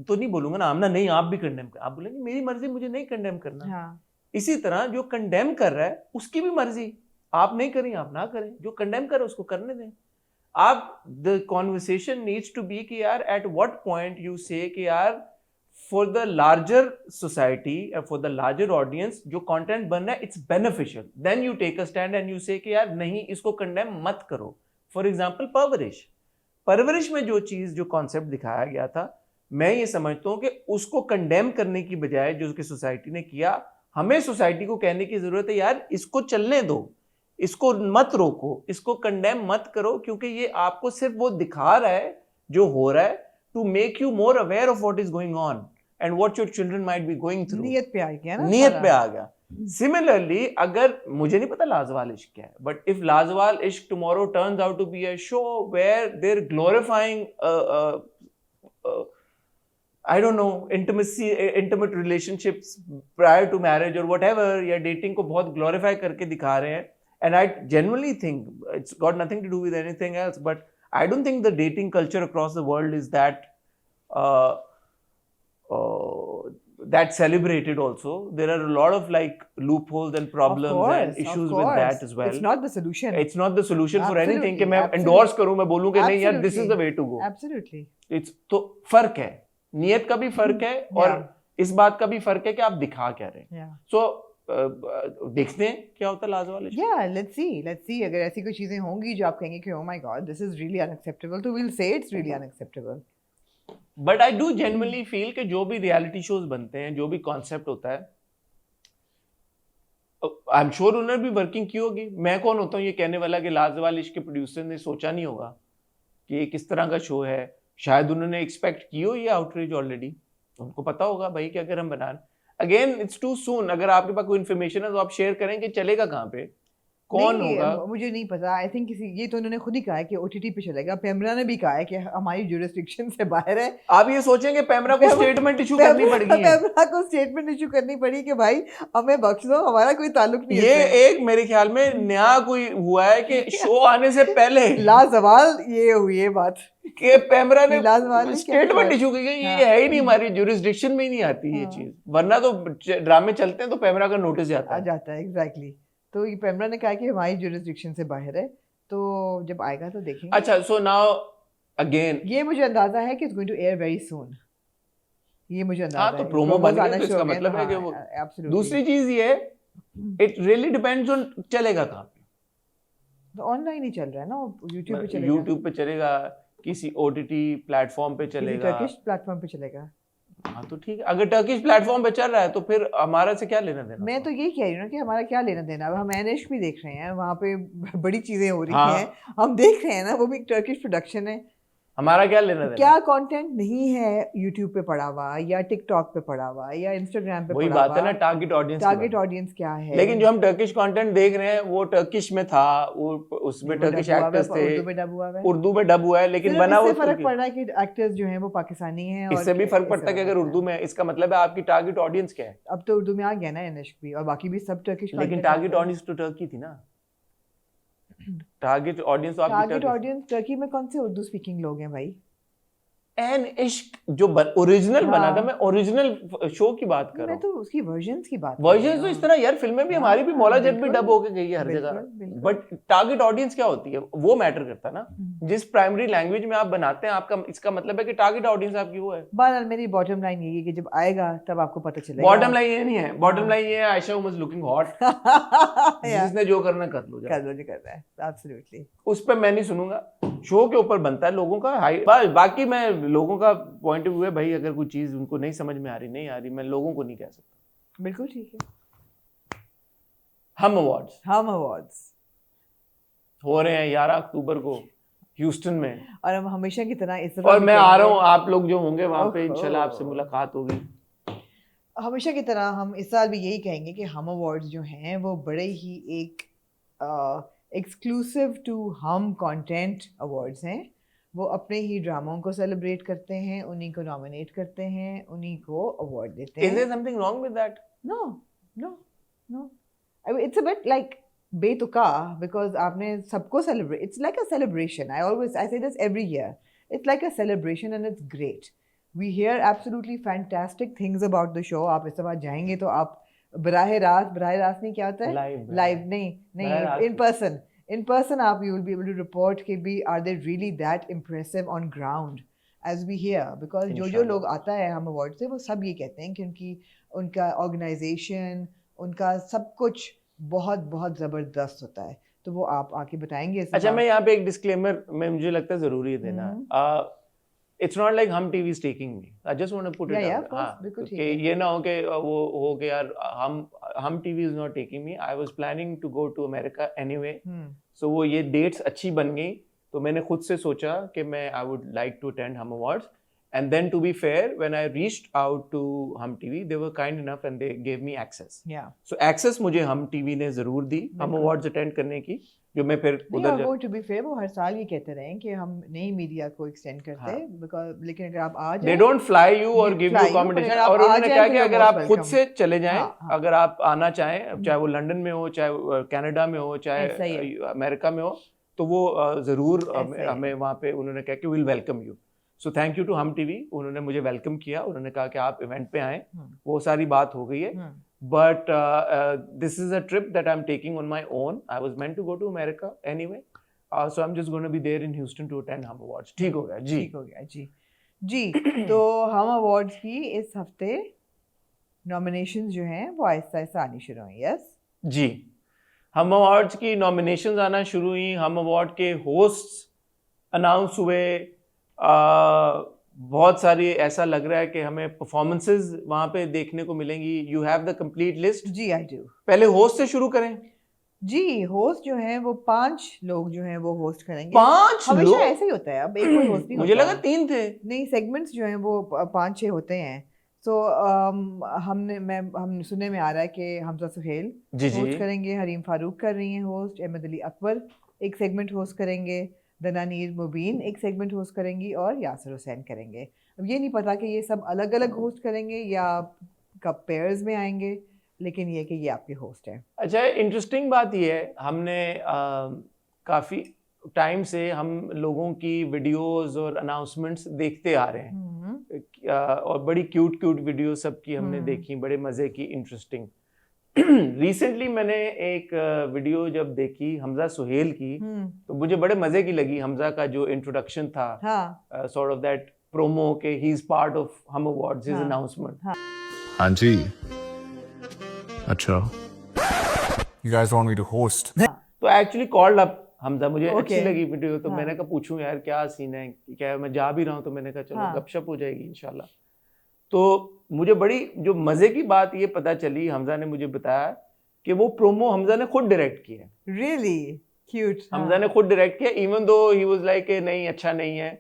तो नहीं बोलूंगा ना आमना नहीं आप भी कंडेम कर, आप बोलेंगे मेरी मर्जी, मुझे नहीं कंडेम करना। इसी तरह जो कंडेम कर रहा है उसकी भी मर्जी, आप नहीं करें आप ना करें, जो कंडेम कर रहा है उसको करने दें। आप the conversation needs to be कि यार at what point you say कि यार फॉर द लार्जर सोसाइटी और फॉर द लार्जर ऑडियंस जो कंटेंट बन रहा है it's beneficial, then you take a stand and you say कि यार नहीं इसको कंडेम मत करो। फॉर एग्जांपल परवरिश में जो चीज, जो कॉन्सेप्ट दिखाया गया था, मैं ये समझता हूं कि उसको कंडेम करने की बजाय जो उसकी सोसाइटी ने किया, हमें सोसाइटी को कहने की जरूरत है यार इसको चलने दो, इसको मत रोको, इसको कंडेम मत करो, क्योंकि ये आपको सिर्फ वो दिखा रहा है जो हो रहा है, to make you more aware of what is going on and what your children might be going through. नियत पे आ गया ना, नियत पे आ गया। सिमिलरली अगर मुझे नहीं पता लाजवाल इश्क क्या है, but if Lazawal Ishq tomorrow turns out to be a show where they are glorifying I don't know, intimate relationships prior to marriage or whatever, या dating को बहुत glorify करके दिखा रहे हैं, and I genuinely think it's got nothing to do with anything else, but I don't think the dating culture across the world is that that celebrated also. There are a lot of like loopholes and problems and issues with that as well. It's not the solution. It's not the solution for anything कि मैं endorse करूँ, मैं बोलूँ कि नहीं यार this is the way to go. Absolutely. It's तो फर्क है, नियत का भी फर्क है और इस बात का भी फर्क है कि आप दिखा क्या रहे हैं। सो देखते हैं क्या होता है लाजवाल इश्क। लेट्स सी अगर ऐसी कोई चीजें होंगी जो आप कहेंगे कि oh my God this is really unacceptable, तो we will say it's really unacceptable. But I do genuinely feel कि जो भी रियलिटी शोज बनते हैं, जो भी कॉन्सेप्ट होता है, आई एम श्योर उन्होंने भी वर्किंग की होगी। मैं कौन होता हूँ ये कहने वाला कि लाजवाल इश्क के प्रोड्यूसर ने सोचा नहीं होगा कि ये किस तरह का शो है। शायद उन्होंने एक्सपेक्ट की हो ये आउटरीच ऑलरेडी, उनको पता होगा भाई कि अगर हम बना, अगेन इट्स टू सून, अगर आपके पास कोई इन्फॉर्मेशन है तो आप शेयर करें कि चलेगा कहाँ पे, कौन होगा। मुझे नहीं पता, आई थिंक किसी, ये तो उन्होंने खुद ही कहा है कि ओटीटी पे चलेगा। पेमरा ने भी कहा है कि हमारी ज्यूरिसडिक्शन से बाहर है। आप ये सोचेंगे पेमरा को स्टेटमेंट इशू करनी पड़ेगी, पेमरा को स्टेटमेंट इशू करनी पड़ी कि भाई हमें बख्श दो, हमारा कोई ताल्लुक नहीं है। ये एक मेरे ख्याल में नया कोई हुआ है कि शो आने से पहले लाजवाल ये हुई है बात कि पेमरा ने स्टेटमेंट इशू की, ये है ही नहीं हमारी ज्यूरिसडिक्शन में ही नहीं आती ये चीज, वरना तो ड्रामे चलते हैं तो पेमरा का नोटिस जाता है। एग्जैक्टली, तो ये पेमरा ने कहा कि हमारी ज्यूरिसडिक्शन से बाहर है, तो जब आएगा तो देखेंगे। अच्छा, सो नाउ अगेन ये मुझे अंदाजा है कि it's going to air very soon, ये मुझे अंदाजा है। तो प्रोमो बन गया तो इसका मतलब है कि वो। दूसरी चीज ये है, इट रियली डिपेंड्स ऑन चलेगा कहाँ पे, तो ऑनलाइन ही चल रहा है ना, यूट्यूब पे चलेगा, यूट्यूब पे चलेगा, किसी ओटीटी प्लेटफॉर्म पे चलेगा, टर्किश प्लेटफॉर्म पे चलेगा। हाँ तो ठीक है, अगर टर्किश प्लेटफॉर्म पे चल रहा है तो फिर हमारा से क्या लेना देना। मैं तो यही कह रही हूँ ना कि हमारा क्या लेना देना। अब हम एनिश भी देख रहे हैं, वहाँ पे बड़ी चीजें हो रही हैं, हम देख रहे हैं ना, वो भी एक टर्किश प्रोडक्शन है, हमारा क्या लेना देना। क्या कंटेंट नहीं है यूट्यूब पे पड़ा हुआ या टिकटॉक पे पड़ा हुआ या इंस्टाग्राम पे वही पड़ा हुआ। बात है ना, टारगेट ऑडियंस क्या है। लेकिन जो हम टर्किश कंटेंट देख रहे हैं वो टर्किश में था, वो उसमें टर्किश एक्टर्स थे, उर्दू में डब हुआ है, लेकिन बना वो फर्क पड़ रहा है कि एक्टर्स जो हैं वो पाकिस्तानी हैं। इससे भी फर्क पड़ता है कि अगर उर्दू में, इसका मतलब है आपकी टारगेट ऑडियंस क्या है। अब तो उर्दू में आ गया ना एनिश भी, और बाकी भी सब टर्किश, लेकिन टारगेट ऑडियंस तो टर्की थी ना, टारगेट ऑडियंस तो टारगेट ऑडियंस टर्की में कौन से उर्दू स्पीकिंग लोग हैं भाई। एन इश्क जो ओरिजिनल बना था, मैं ओरिजिनल शो की बात कर रहा हूँ, मैं तो उसकी वर्जन्स की बात वर्जन्स तो इस तरह यार, फिल्में भी हमारी भी मौला जट भी डब होके गई है हर जगह, बट टारगेट ऑडियंस क्या होती है वो मैटर करता है ना। जिस प्राइमरी लैंग्वेज में आप बनाते हैं, आपका इसका मतलब है कि टारगेट ऑडियंस आपकी वो है। बहरहाल मेरी बॉटम लाइन यही है कि जब आएगा तब आपको पता चलेगा। बॉटम लाइन ये नहीं है, बॉटम लाइन ये है आयशा उमर लुकिंग हॉट, जिसने जो करना कर लो, कर रहा है एब्सोल्युटली, उस पे मैं नहीं सुनूंगा, शो के ऊपर बनता है लोगों का। बाकी मैं लोगों का पॉइंट ऑफ व्यू है भाई, अगर कोई चीज उनको नहीं समझ में आ रही, मैं लोगों को नहीं कह सकता। बिल्कुल ठीक है। हम अवार्ड्स हो रहे हैं 11 अक्टूबर को ह्यूस्टन में, और हम हमेशा की तरह इस और मैं आ रहा हूँ, आप लोग जो होंगे वहां पे इंशाल्लाह आपसे मुलाकात होगी। हमेशा की तरह हम इस साल भी यही कहेंगे कि हम अवार्ड्स जो हैं वो बड़े ही एक एक्सक्लूसिव टू हम कंटेंट अवार्ड्स हैं। वो अपने ही ड्रामों को सेलिब्रेट करते हैं, उन्हीं को नॉमिनेट करते हैं, उन्हीं को अवार्ड देते हैं। Is there something wrong with that? No. I mean, it's a bit like बेतुका, because आपने सबको celebrate. It's like a celebration. I say this every year. It's like a celebration and it's great. We hear absolutely fantastic things about the show. आप इस बार जाएंगे तो आप बराह रास्त नहीं, क्या होता है, लाइव नहीं, in person आप you will be able to report कि भी are they really that impressive on ground as we hear, because जो लोग आता है हम अवार्ड से वो सब ये कहते हैं कि उनका ऑर्गेनाइजेशन, उनका सब कुछ बहुत बहुत ज़बरदस्त होता है। तो वो आप आके बताएंगे। अच्छा, मैं यहाँ पे एक डिस्क्लेमर में मुझे लगता है ज़रूरी है देना। It's not like Hum TV is taking me. I just want to put it out. हाँ, ये ना हो कि वो हो कि यार Hum TV is not taking me. I was planning to go to America anyway. So वो ये dates अच्छी बन गई, तो मैंने खुद से सोचा कि मैं I would like to attend Hum Awards. And then to be fair, when I reached out to Hum TV, they were kind enough and they gave me access. Yeah. So access मुझे Hum TV ने ज़रूर दी Hum Awards attend करने की, जो मैं फिर उधर वो to be fair वो हर साल ये कहते रहे कि हम नई मीडिया को एक्सटेंड करते हैं, because लेकिन अगर आप आ जाए, they don't fly you or give you accommodation, और उन्होंने कहा कि अगर आप खुद से चले जाएं, अगर आप आना चाहें, चाहे वो लंदन में हो, चाहे कनाडा में हो, चाहे अमेरिका में हो, तो वो ज़रूर हमें वहाँ पे उन्होंने कहा कि will welcome you. So thank you to Hum TV, उन्होंने मुझे वेलकम किया, उन्होंने कहा कि आप इवेंट पे आएँ, वो सारी बात हो गई है। But this is a trip that I'm taking on my own. I was meant to go to America anyway. So I'm just going to be there in Houston to attend Hum Awards. ठीक हो गया जी। तो Hum Awards की इस हफ्ते nominations जो हैं वो आहिस्ता आहिस्ता आनी शुरू हुई। यस जी, Hum Awards की नॉमिनेशंस आना शुरू हुई। Hum Award के होस्ट्स अनाउंस हुए। बहुत सारी ऐसा लग रहा है कि हमें परफॉर्मेंसेस वहां पे देखने को मिलेंगी। You have the complete list? जी, आई डू। पहले होस्ट से शुरू करें। जी, होस्ट जो हैं वो 5 लोग जो हैं वो होस्ट करेंगे। 5 लोग? हमेशा ऐसे ही होता है, अब एक कोई होस्ट नहीं मुझे लगा 3 थे। नहीं, सेगमेंट्स जो हैं वो 5-6 होते हैं। हमने सुनने में आ रहा है कि हमजा सुहेल होस्ट करेंगे, हरीम फारूक कर रही हैं होस्ट, अहमद अली अकबर एक सेगमेंट होस्ट करेंगे, दनानीर मुबीन एक सेगमेंट होस्ट करेंगी और यासिर हुसैन करेंगे। अब ये नहीं पता कि ये सब अलग अलग होस्ट करेंगे या कब पेयर्स में आएंगे, लेकिन ये कि ये आपके होस्ट हैं। अच्छा, इंटरेस्टिंग बात ये है, हमने काफ़ी टाइम से हम लोगों की वीडियोस और अनाउंसमेंट्स देखते आ रहे हैं और बड़ी क्यूट वीडियो सबकी हमने देखी, बड़े मज़े की, इंटरेस्टिंग। रिसेंटली मैंने एक वीडियो जब देखी हमजा सुहेल की, तो मुझे बड़े मज़े की लगी। हमजा का जो इंट्रोडक्शन था, सॉर्ट ऑफ दैट प्रोमो के ही इज पार्ट ऑफ हम अवार्ड्स, हिज अनाउंसमेंट। हाँ जी, अच्छा, you guys want me to host? तो एक्चुअली कॉल्ड अप हमजा, मुझे अच्छी लगी वीडियो, तो मैंने कहा पूछूं यार क्या सीन है, क्या मैं जा भी रहा हूँ, तो मैंने कहा चलो गपशप हो जाएगी इंशाल्लाह। तो मुझे बड़ी जो मजे की बात ये पता चली, हमजा ने मुझे बताया कि वो प्रोमो हमजा ने खुद डायरेक्ट किया है। Really cute. हमजा ने खुद डायरेक्ट किया, even though he was like नहीं अच्छा नहीं है,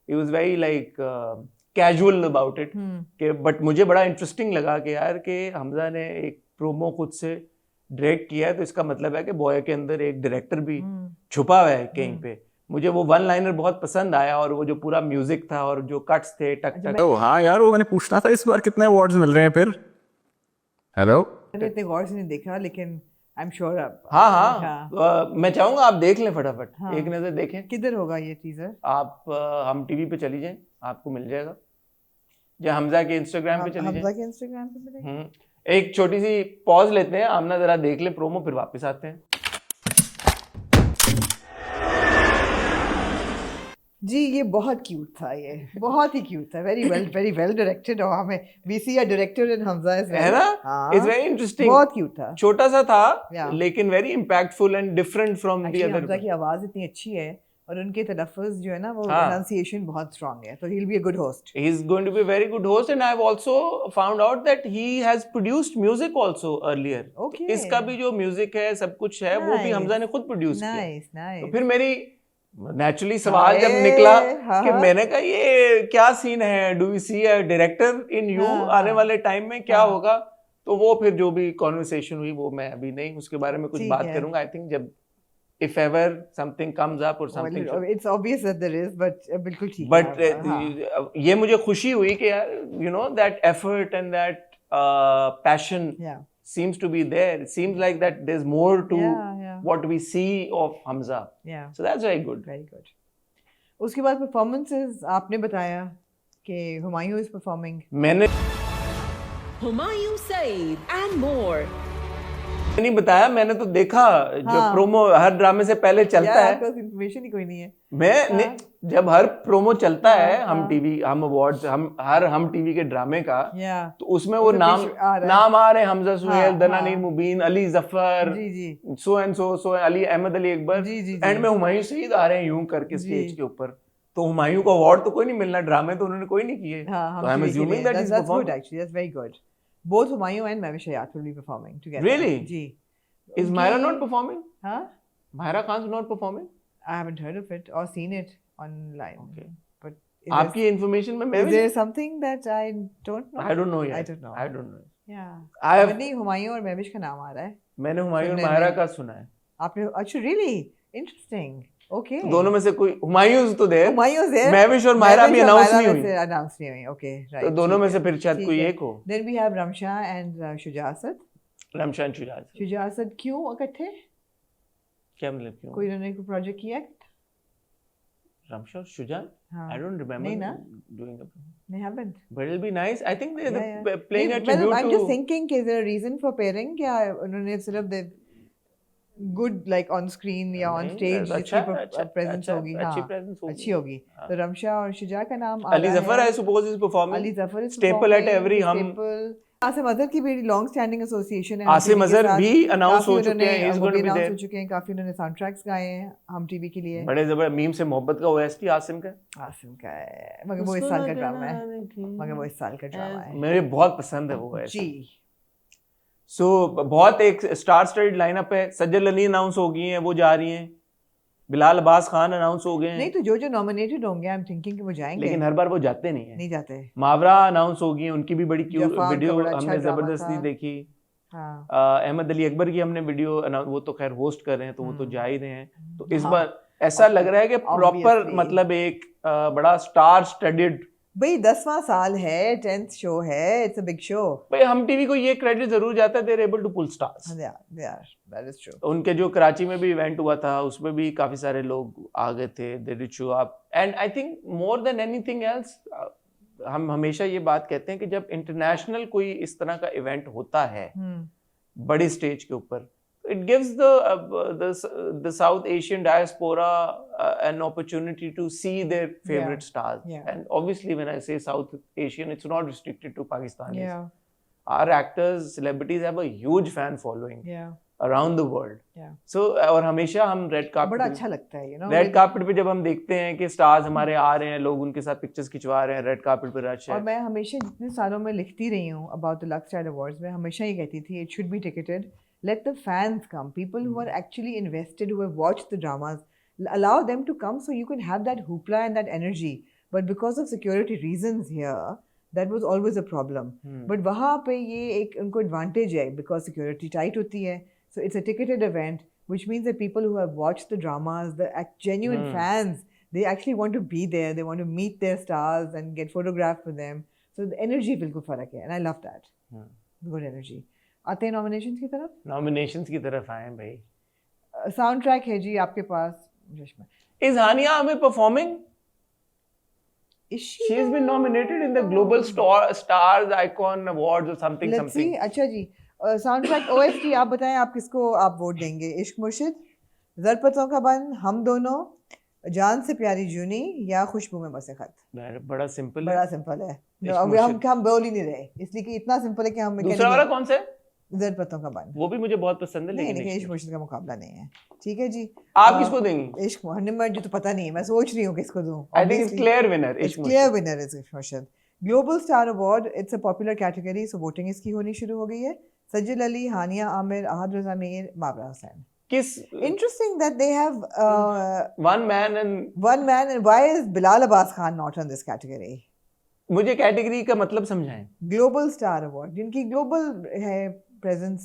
he was very like casual about it, कि बट मुझे बड़ा इंटरेस्टिंग लगा कि यार कि हमजा ने एक प्रोमो खुद से डायरेक्ट किया है, तो इसका मतलब है कि बॉय के अंदर एक डायरेक्टर भी छुपा हुआ है कहीं पे। मुझे वो वन लाइनर बहुत पसंद आया, और वो जो पूरा म्यूजिक था और जो कट्स थे टक टक। हाँ यार, वो मैंने पूछना था इस बार कितने अवार्ड्स मिल रहे हैं फिर। हेलो, मैंने इतने गौर से नहीं देखा, लेकिन आई एम श्योर आप। हाँ, मैं चाहूंगा आप देख लें फटाफट, एक नजर देखें। किधर होगा ये टीजर? आप हम टीवी पे चली जाएं, आपको मिल जाएगा, या हमजा के इंस्टाग्राम पे चली जाएं। हमजा के इंस्टाग्राम पे मिलेगा। एक छोटी सी पॉज लेते हैं, आमना जरा देख ले प्रोमो, फिर वापस आते हैं। जी, ये बहुत क्यूट था, ये बहुत ही क्यूट था, वेरी वेल डायरेक्टेड, और हमें we see a director in Hamza is, है ना? इट्स वेरी इंटरेस्टिंग, बहुत क्यूट था, छोटा सा था लेकिन very impactful and different from the other. Hamza की आवाज इतनी अच्छी है और उनके तलफ़्फ़ुज़ जो है ना, वो प्रोनाउंसिएशन बहुत स्ट्रांग है, तो he will be a good host. He is going to be very good host, and I have also found out that he has produced music also earlier. इसका भी जो म्यूजिक है, सब कुछ है, वो भी हमजा ने खुद प्रोड्यूस किया। तो फिर मेरी नेचुरली सवाल जब निकला कि मैंने कहा ये क्या सीन है, do we see a director in you, आने वाले टाइम में क्या होगा? तो वो फिर जो भी कॉन्वर्सेशन हुई, वो मैं अभी नहीं उसके बारे में कुछ बात करूंगा। आई थिंक जब if ever something comes up or something, it's obvious that there is, but बिल्कुल ठीक है। But ये मुझे खुशी हुई कि you know that effort and that passion seems to be there. It seems like that there's more to what we see of Hamza. So that's very good. Very good. उसके बाद performances आपने बताया कि हुमायूं is performing. मैंने Humayun Saeed and more. नहीं बताया, मैंने तो देखा जो प्रोमो हर ड्रामे से पहले चलता है। इन्फॉर्मेशन ही कोई नहीं है। मैं जब हर प्रोमो चलता है हम टीवी, हम अवार्ड्स, हम टीवी के ड्रामे का, तो उसमें वो नाम आ रहे हैं, Hamza Suhail, Dananeer Mubeen, Ali Zafar, so and so Ali, Ahmed Ali Akbar, and में हुमायूं सईद आ रहे हैं यूं करके स्टेज के ऊपर। तो हुमायूं को अवार्ड तो कोई नहीं मिलना, ड्रामे तो उन्होंने कोई नहीं किए, तो I am assuming that is performing. Actually that's very good. Both Humayun and Mehwish Hayat will be performing together. Really? जी. Is Myra not performing? Huh? Myra Khan's not performing? I haven't heard of it or seen it online. Okay. But आपकी information में Is there something that I don't know? I don't know yet. I don't know. Yeah. नहीं, हुमायूं और महविश का नाम आ रहा है। मैंने हुमायूं और मायरा का सुना है। आपने? अच्छा, really? Interesting. Okay. तो दोनों में से कोई, हुमायूं तो there, there, महविश और मायरा भी अनाउंस नहीं हुई। Okay, right. तो दोनों में से फिर शायद कोई एक हो। Then we have Ramsha and Shuja Asad. Ramsha and Shuja. Shuja Asad क्यों इकट्ठे? क्या मतलब क्यों? कोई उन्होंने कोई प्रोजेक्ट किया? रमशा और Shuja? I don't remember doing it. They haven't. But it'll be nice. I think they're playing a tribute to. I'm just thinking, is there a reason for pairing? क्या उन्होंने सिर्फ the good like on screen या on stage जिसकी presence होगी, अच्छी होगी। तो रमशा और शुजा का नाम आ रहा है। Ali Zafar, I suppose, is performing. Ali Zafar is staple at every हम। आसिम अजहर की भी लॉन्ग स्टैंडिंग एसोसिएशन है। आसिम अजहर भी अनाउंस हो चुके हैं, is going to be there. हो चुके हैं, काफी उन्होंने साउंड ट्रैक्स गाए हैं हम टीवी के लिए। बड़े जबरदस्त मीम से मोहब्बत का ओएसटी आसिम का है, मगर वो इस साल का ड्रामा है, मेरे बहुत पसंद है वो जी। सो बहुत एक स्टार स्टडीड लाइनअप है। सज्जल अली अनाउंस हो गई हैं, वो जा रही हैं। बिलाल अब्बास खान अनाउंस हो गए हैं। नहीं तो जो नॉमिनेटेड होंगे आई एम थिंकिंग कि वो जाएंगे, लेकिन हर बार वो जाते नहीं है। नहीं जाते। मावरा अनाउंस हो गई है, उनकी भी बड़ी क्यूट जफा का वीडियो बड़ा अच्छा हमने ड्रामा जबरदस्ती था। देखी। हाँ अहमद अली अकबर की हमने वीडियो वो तो खैर होस्ट कर रहे हैं तो वो तो जा ही रहे हैं। तो इस हाँ, बार ऐसा लग रहा है कि प्रॉपर obviously। मतलब एक बड़ा स्टार स्टडीड। भाई 10वां साल है, 10th शो है, इट्स अ बिग शो। भाई हम टीवी को ये क्रेडिट जरूर जाता है, they are able to pull stars. they are, that is true। उनके जो कराची में भी इवेंट हुआ था उसमें भी काफी सारे लोग आ गए थे, they did show up and I think more than anything else हम हमेशा ये बात कहते हैं कि जब इंटरनेशनल कोई इस तरह का इवेंट होता है बड़ी स्टेज के ऊपर, it gives the South Asian diaspora an opportunity to see their favorite stars. And obviously when I say South Asian, it's not restricted to Pakistanis. Our actors, celebrities have a huge fan following around the world. So और हमेशा हम red carpet बड़ा अच्छा लगता है, you know, red carpet पे जब हम देखते हैं कि स्टार्स हमारे आ रहे हैं, लोग उनके साथ पिक्चर्स खिंचवा रहे हैं, रेड कार्पेट पे रश है। और मैं हमेशा जितने सालों में लिखती रही हूँ about the lux star awards में हमेशा ये कहती थी it should be ticketed. Let the fans come, people who are actually invested, who have watched the dramas, allow them to come so you can have that hoopla and that energy. But because of security reasons here, that was always a problem. But वहाँ पे ये एक उनको advantage है because security tight होती है. So it's a ticketed event, which means that people who have watched the dramas, the genuine fans, they actually want to be there. They want to meet their stars and get photographed with them. So the energy बिल्कुल फर्क है, and I love that. Good energy. आते हैं nominations की तरफ। Nominations की तरफ आए भाई। साउंड ट्रैक है जी आपके पास। Is Hania Amir performing? Is she? She has been nominated in the Global Stars Icon Awards or something. Let's see. अच्छा जी, साउंड ट्रैक OST आप बताएं, आप किसको आप वोट देंगे? इश्क मुर्शिद, ज़रपतों का बन, हम दोनों, जान से प्यारी जूनी या खुशबू में बसे खत? बड़ा सिंपल है। बड़ा सिंपल है। हम बोल ही नहीं रहे, इसलिए कि इतना सिंपल है कि हम दूसरा वाला कौन सा है? ज़रपतों का बन। वो भी मुझे बहुत पसंद है, लेकिन इश्क मुर्शिद का मुकाबला नहीं है। ठीक है जी। आप किसको देंगी? इश्क मुझे तो पता नहीं है, मैं सोच रही हूँ किसको दूँ। I think it's clear winner इश्क मुर्शिद। Clear winner is इश्क मुर्शिद। Global star award, it's a popular category, so voting इसकी होनी शुरू हो गई है। सज्जल अली, हानिया आमिर, अहद रज़ा मीर, मावरा हुसैन। किस interesting that they have one man and why is Bilal Abbas Khan not on this category? मुझे कैटेगरी का मतलब समझाएं। ग्लोबल स्टार अवार्ड जिनकी ग्लोबल है प्रेजेंस,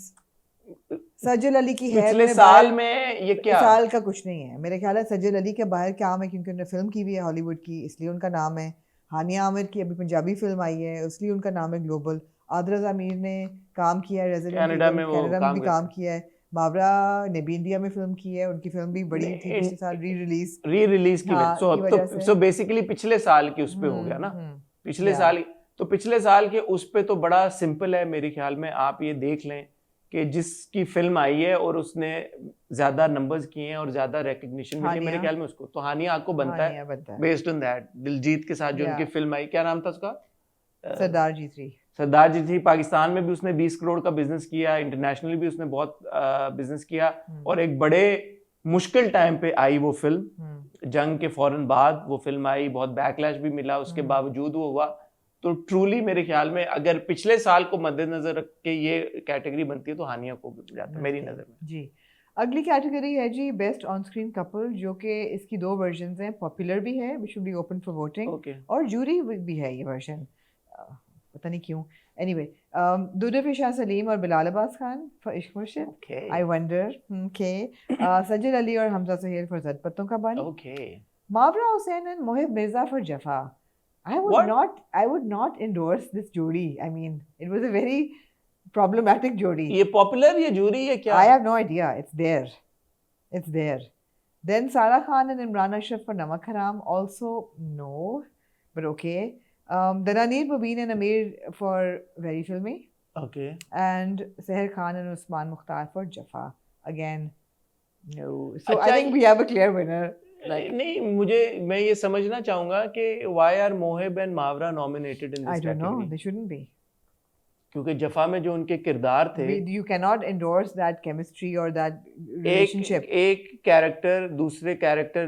सज्जल अली की है। पिछले साल में ये क्या साल का कुछ नहीं है मेरे ख्याल है। सज्जल अली के बाहर काम है क्योंकि उन्होंने फिल्म की हुई है हॉलीवुड की, इसलिए उनका नाम है। हानिया आमिर की अभी पंजाबी फिल्म आई है, इसलिए उनका नाम है ग्लोबल। अहद रज़ा मीर ने काम किया है, कनाडा में भी काम किया है। मावरा ने भी इंडिया में फिल्म की है, उनकी फिल्म भी बड़ी थी पिछले साल री रिलीज की। सो बेसिकली पिछले साल की उस पे हो गया ना, पिछले साल। तो पिछले साल के उस पे तो बड़ा सिंपल है मेरे ख्याल में। आप ये देख लें कि जिसकी फिल्म आई है और उसने ज्यादा नंबर्स किए हैं और ज्यादा रिकग्निशन मिली मेरे ख्याल में उसको, तो हानिया आपको बनता है बेस्ड ऑन दैट। दिलजीत के साथ जो उनकी फिल्म आई, क्या नाम था उसका? सरदार जी थी। पाकिस्तान में भी उसने 20 करोड़ का बिजनेस किया, इंटरनेशनली भी उसने बहुत बिजनेस किया। और एक बड़े मुश्किल टाइम पे आई वो फिल्म, जंग के फौरन बाद वो फिल्म आई, बहुत बैकलैश भी मिला, उसके बावजूद वो हुआ। तो ट्रूली मेरे ख्याल में अगर पिछले साल को मद्देनजर रख के ये कैटेगरी बनती है तो हानिया को भी जाता है मेरी नजर में जी। अगली कैटेगरी है जी बेस्ट ऑन स्क्रीन कपल, जो कि इसकी 2 वर्जन्स हैं। पॉपुलर भी है which will be open for voting, और जूरी भी है ये वर्जन, पता नहीं क्यों। एनीवे, दुर्र शाह सलीम और बिलाल अब्बास खान फॉर इश्क मुर्शिद, आई वंडर सज्जल अली और Hamza Suhail for Zard Patton ka Bunn, Mawra Hocane and Mohib Mirza for Jafaa. I would not endorse this jodi. I mean, it was a very problematic jodi. ये पॉपुलर ये जूरी है क्या? I have no idea. It's there. Then Sara Khan and Imran Ashraf for Namak Haram, also no, but okay. Dananir Mubin and Amir for Very Filmy. Okay. And Seher Khan and Usman Mukhtar for Jaffa. Again, no. So I think we have a clear winner. नहीं, मैं ये समझना चाहूंगा कि why are Mohib and Mawra nominated in this category? I don't know. They shouldn't be. क्योंकि जफा में जो उनके किरदार थे, you cannot endorse that chemistry or that relationship. एक कैरेक्टर दूसरे कैरेक्टर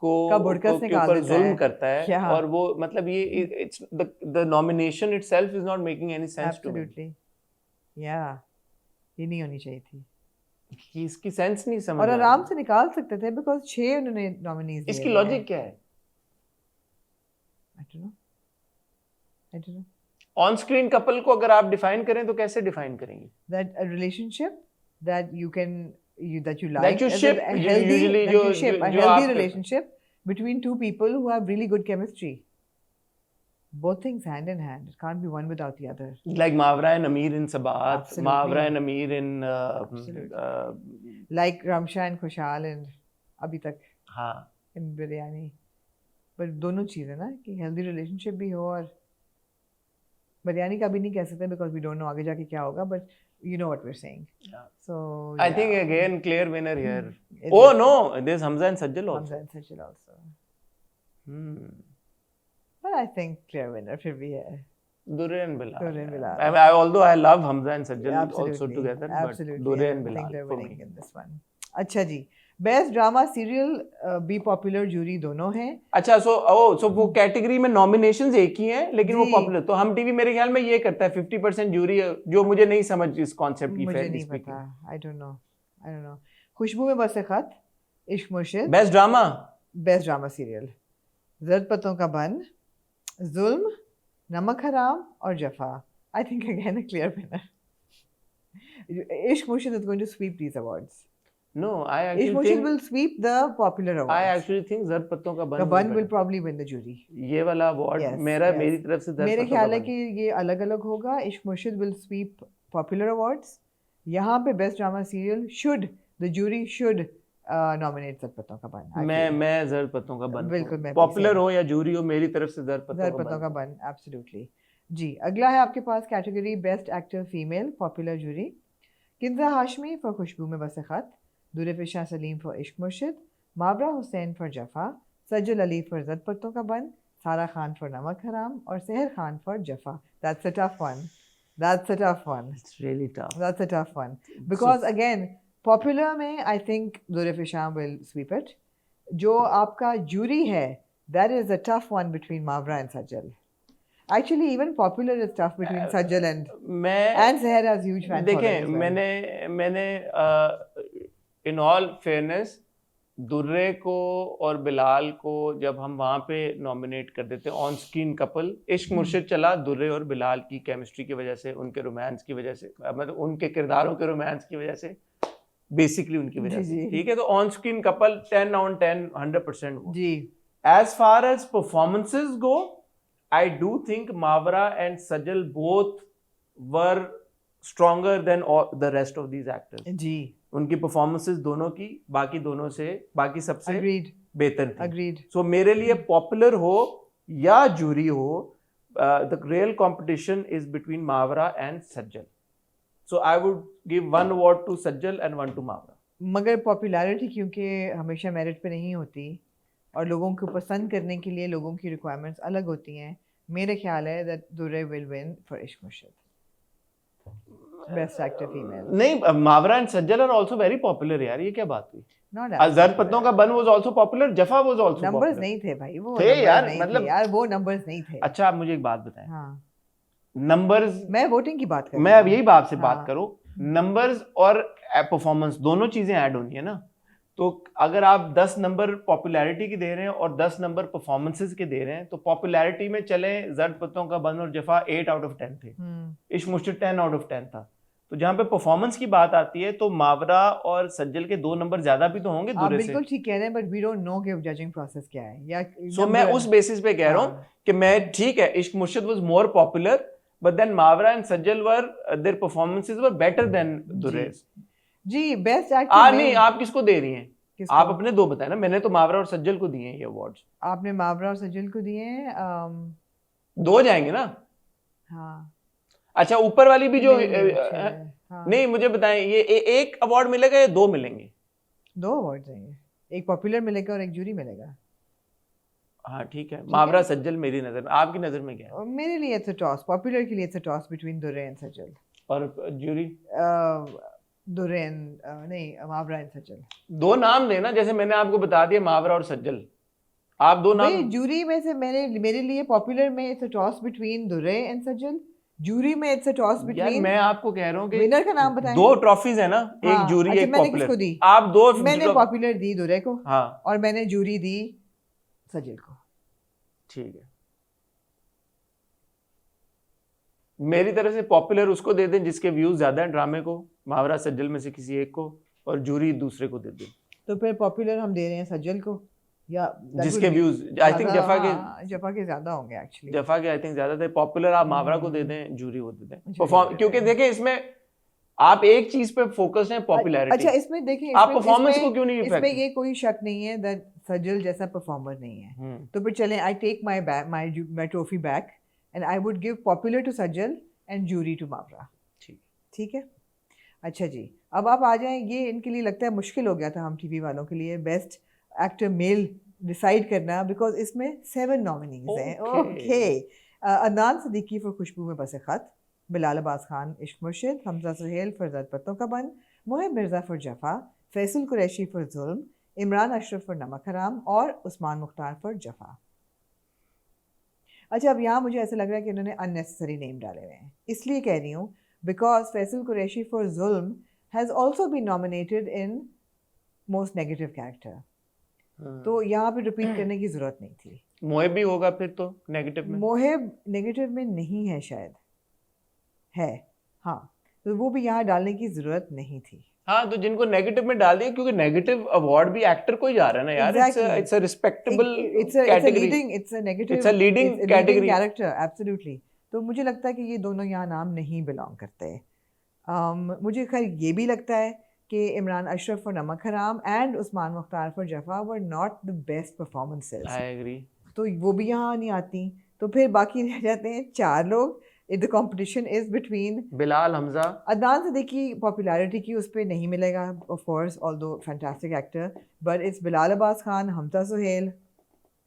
को के ऊपर जुल्म करता है, और वो मतलब ये it's the nomination itself is not making any sense to me. Absolutely. Yeah. ये नहीं होनी चाहिए थी। कि इसकी सेंस नहीं समझ और आराम से निकाल सकते थे बिकॉज 6 उन्होंने नॉमिनीज दिए। इसकी लॉजिक क्या है? I don't know. On screen couple को अगर आप डिफाइन करें तो कैसे डिफाइन करेंगे? That a relationship that you like That you as ship, a healthy, usually that जो- you ship, a जो healthy आप- relationship between two people who have really good chemistry. Both things hand in hand. It can't be one without the other. Like Mavra and Amir in Sabat, Absolutely. Mavra and Amir in Like Ramsha and Khushal and अभी तक हाँ in biryani. But दोनों चीज़ें ना कि healthy relationship भी हो और बिरयानी का भी नहीं कह सकते because we don't know आगे जाके क्या होगा, but you know what we're saying. Yeah. So I think again clear winner here. It Oh is no, there's Hamza and Sajjal also. Hamza and Sajjal also. Hmm. But I think clear winner फिर भी है. Durre and Bilal. Durre and Bilal. Although I love Hamza and Sajjal also Absolutely. together, Absolutely. but Durre I and think Bilal they're for winning me. in this one. अच्छा जी. Best drama serial be popular jury दोनों हैं. अच्छा so वो category में nominations एक ही हैं लेकिन वो जी। पॉपुलर, तो हम टीवी मेरे ख्याल में ये करता है 50% जूरी, जो मुझे नहीं समझ इस कॉन्सेप्ट की। मुझे नहीं पता. I don't know. Khushboo Mein Basay Khat, Ishq Murshid. Best drama, best drama serial Zard Patton ka Bunn, Zulm, Namak Haram और Jafaa. I think again a clear winner. Ishq Murshid is going to sweep these awards. No I Ishq Murshid will sweep the popular awards. I actually think Zard Patton ka The Bun will probably win the jury. ये वाला award Yes, मेरी तरफ से जर्द मेरे पत्तों ख्याल का है बन। कि ये अलग अलग होगा. इश्क मुर्शिद will sweep popular awards. यहाँ पे best drama serial the jury should nominate जर्द Patton ka बन. मैं जर्द पत्तों का बन, बिल्कुल, मैं भी पॉपुलर same. हो या जूरी हो, मेरी तरफ से जर्द पत्तों का बन. Absolutely. जी, अगला है आपके पास category best actor female popular jury. Kinza Hashmi for Khushboo Mein Basay Khat, Durefishan Saleem for Ishq Murshid, Mawra Hocane for Jafaa, Sajal Aly for Zard Patton ka बन, सारा खान फॉर नमक हराम और Sehar Khan for Jafaa. That's a tough one. It's really tough. That's a tough one. Because again, popular में I think दुरेफिशा will sweep it. जो आपका jury है, that is a tough one between Mavra and Sajjal. Actually, even popular is tough between Sajjal and Seher has huge fan following देखें, as well. मैंने in all fairness दुर्रे को और बिलाल को जब हम वहाँ पे नॉमिनेट कर देते हैं ऑन स्क्रीन कपल, इश्क मुर्शिद चला दुर्रे और बिलाल की केमिस्ट्री की वजह से, उनके रोमांस की वजह से, मतलब उनके किरदारों के रोमांस की वजह से, बेसिकली उनकी वजह से, ठीक है. तो ऑन स्क्रीन कपल 10 on 10 100% जी. As far as performances go, I do think Mavra and Sajjal both were stronger than all the rest of these actors. जी. उनकी performances दोनों की बाकी सबसे Agreed. बेहतर थी. Agreed. So मेरे लिए पॉपुलर हो या जूरी हो, the real competition is between Mavra and Sajjal. So I would give one award to Sajjal and one to Mavra. मगर पॉपुलैरिटी क्योंकि हमेशा मेरिट पे नहीं होती और लोगों को पसंद करने के लिए लोगों की रिक्वायरमेंट्स अलग होती हैं, मेरे ख्याल है that दुर्रे will win for Ishq Murshid best actor female. नहीं, Mavra and Sajjal are also very popular यार, ये क्या बात हुई? नॉट जर्द पत्तों का बन was also popular, जफा was also numbers popular. नहीं थे भाई, वो थे numbers यार, नहीं मतलब- थे यार, वो नंबर्स नहीं थे. अच्छा, आप मुझे एक बात बताएं. हाँ, नंबर्स, मैं वोटिंग की बात कर मैं रही अब हूँ. यही बात से बात हाँ. करूं, नंबर्स और परफॉर्मेंस दोनों चीजें ऐड होनी है ना. तो अगर आप 10 नंबर पॉपुलैरिटी के दे रहे हैं और 10 नंबर परफॉर्मेंसेस के दे रहे हैं, तो पॉपुलैरिटी में चले जर्द पत्तों का बन और जफा 8 out of 10 थे, इश्क मुर्शिद 10 out of 10 था. तो जहाँ पे परफॉर्मेंस की बात आती है तो मावरा और सज्जल के 2 नंबर ज्यादा भी तो होंगे आप दूरे से. बिल्कुल ठीक कह रहे हैं, बट वी डोंट नो कि जजिंग प्रोसेस क्या है या सो मैं उस बेसिस पे कह रहा हूँ कि मैं ठीक है, Ishq Murshid was more popular, but then Mawra and Sajal were their performances were better than Dure. जी. बेस्ट एक्टर नहीं, आप किसको दे रही हैं? आप अपने 2 बताए ना. मैंने तो मावरा और सज्जल को दिए हैं ये अवार्ड्स. आपने मावरा और सज्जल को दिए हैं. 2 जाएंगे ना. हाँ. अच्छा, ऊपर वाली भी जो हाँ. नहीं, मुझे बताएं, ये एक अवार्ड मिलेगा या 2 मिलेंगे? 2 अवार्ड्स हैं, एक पॉपुलर मिलेगा और एक जूरी मिलेगा. हाँ ठीक है. मावरा सज्जल मेरी नजर में, आपकी नजर में क्या है? मेरे लिए इट्स अ टॉस. पॉपुलर के लिए it's a toss between Dure and Sajal. और जूरी? दुर्रे एंड नहीं, मावरा एंड सज्जल. 2 नाम देना, जैसे मैंने आपको बता दिया मावरा और सज्जल. आप 2 नाम. जूरी में से मेरे लिए पॉपुलर में it's a toss between Dure and Sajal. Jury में इट्स अ टॉस यार बिटवीन, मैं आपको कह रहा हूँ कि विनर का नाम बताएं। 2 ट्रॉफीज है ना, एक हाँ, जूरी अच्छा, एक मैंने पॉपुलर। किसको दी? आप 2 मैंने पॉपुलर दी दुरे को, हाँ और मैंने जूरी दी सजल को। ठीक है, मेरी तरफ से पॉपुलर उसको दे दें जिसके व्यूज ज्यादा हैं ड्रामे को, मावरा सज्जल में से किसी एक को, और जूरी दूसरे को दे दें। तो फिर पॉपुलर हम दे रहे हैं सज्जल को, या जिसके व्यूज आई थिंक जफा के ज्यादा होंगे एक्चुअली, जफा के आई थिंक ज्यादा थे। पॉपुलर आप मावरा को दे दें, जूरी को दे दें परफॉर्म, क्योंकि देखिए इसमें आप एक चीज पे फोकस हैं, पॉपुलैरिटी। अच्छा, इसमें देखिए आप परफॉर्मेंस को क्यों नहीं इसमें ये कोई शक नहीं है दैट सज्जल जैसा परफॉर्मर नहीं है। तो फिर चलें, I take my trophy back and I would give popular to Sajal and jury to Mawra. ठीक है। अच्छा जी, अब आप आ जाएं, ये इनके लिए लगता है मुश्किल हो गया था हम टीवी वालों के लिए, बेस्ट एक्टर मेल डिसाइड करना, बिकॉज इसमें 7 नॉमिनीज हैं। ओके, अदनान सिद्दीकी फॉर खुशबू में बसे खत, बिलाल अब्बास खान इश्क मुर्शिद, हमजा सुहेल फॉर ज़द पत्तों का बन, मोहिब मिर्ज़ा फॉर जफ़ा, फैसल कुरैशी फॉर जुल्म, इमरान अशरफ फॉर नमक हराम और उस्मान मुख्तार फॉर जफ़ा। अच्छा, अब यहाँ मुझे ऐसा लग रहा है कि इन्होंने अननेसेसरी नेम डाले हुए हैं, इसलिए कह रही हूँ because Faysal Qureshi for Zulm has also been nominated in most negative character, तो यहाँ पे रिपीट करने की ज़रूरत नहीं थी। मोहिब भी होगा फिर तो नेगेटिव में? मोहिब नेगेटिव में नहीं है, शायद है, हाँ, तो वो भी यहाँ डालने की ज़रूरत नहीं थी। हाँ, तो जिनको नेगेटिव में डाल दिया, क्योंकि नेगेटिव अवार्ड भी एक्टर को ही जा रहा है ना यार। It's a respectable category, it's a negative, it's a leading category character, absolutely. तो मुझे लगता है कि ये दोनों यहाँ नाम नहीं बिलोंग करते। मुझे खैर ये भी लगता है कि Imran Ashraf for Namak Haram and Usman Mukhtar for Jafaa were not the best performances. I agree, तो वो भी यहाँ नहीं आती, तो फिर बाकी रह जाते हैं 4 लोग। The competition is between Bilal, Hamza. Adnan Siddiqui popularity की उस पर नहीं मिलेगा, of course, although fantastic actor, but it's Bilal Abbas Khan, Hamza Suhail,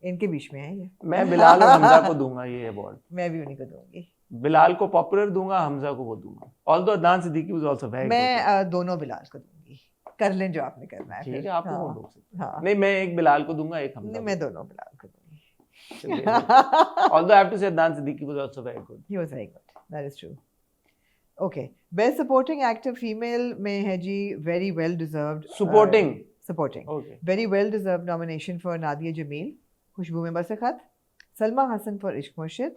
इनके बीच में है ये। मैं बिलाल और हमजा को दूंगा ये अवार्ड। मैं भी उन्हीं को दूंगी। बिलाल को पॉपुलर दूंगा, हमजा को वो दूंगा। Although Adnan Siddiqui was also very good। मैं दोनों बिलाल को दूंगी, कर लें जो आपने करना है। ठीक है, आपको हाँ, कौन रोक सकता है? हाँ। नहीं, मैं एक बिलाल को दूंगा, एक हमजा। मैं दोनों बिलाल को दूंगी। Although I have to say Adnan Siddiqui was also very good. He was very good. That is true. Okay. Best supporting actor female में है जी, very well deserved. Supporting. Supporting. Okay. Very well deserved nomination for Nadia Jamil, खुशबू में बसे खत, Salma Hasan for इश्क मुर्शिद,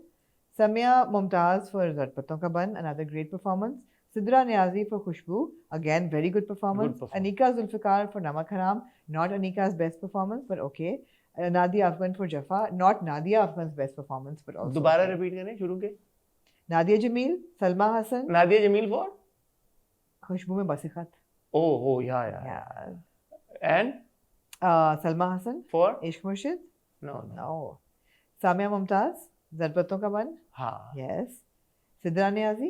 Samiya Mumtaz for ज़द पत्तों का बन, another great performance, Sidra Niazi for Khushboo, again very good performance, Anika Zulfikar for नमक हराम, not Anika's best performance but okay. Nadia Afghan for Jaffa, not Nadia Afghan's best performance but also दोबारा repeat करें शुरू के? नादिया जमील, सलमा हसन, नादिया जमील फॉर खुशबू में बसे खत। हो यार। एंड सलमा हसन फॉर इश्क मुर्शिद, नो। सामिया मुमताज, ज़द पत्तों का बन, हाँ, यस। सिद्रा नियाजी,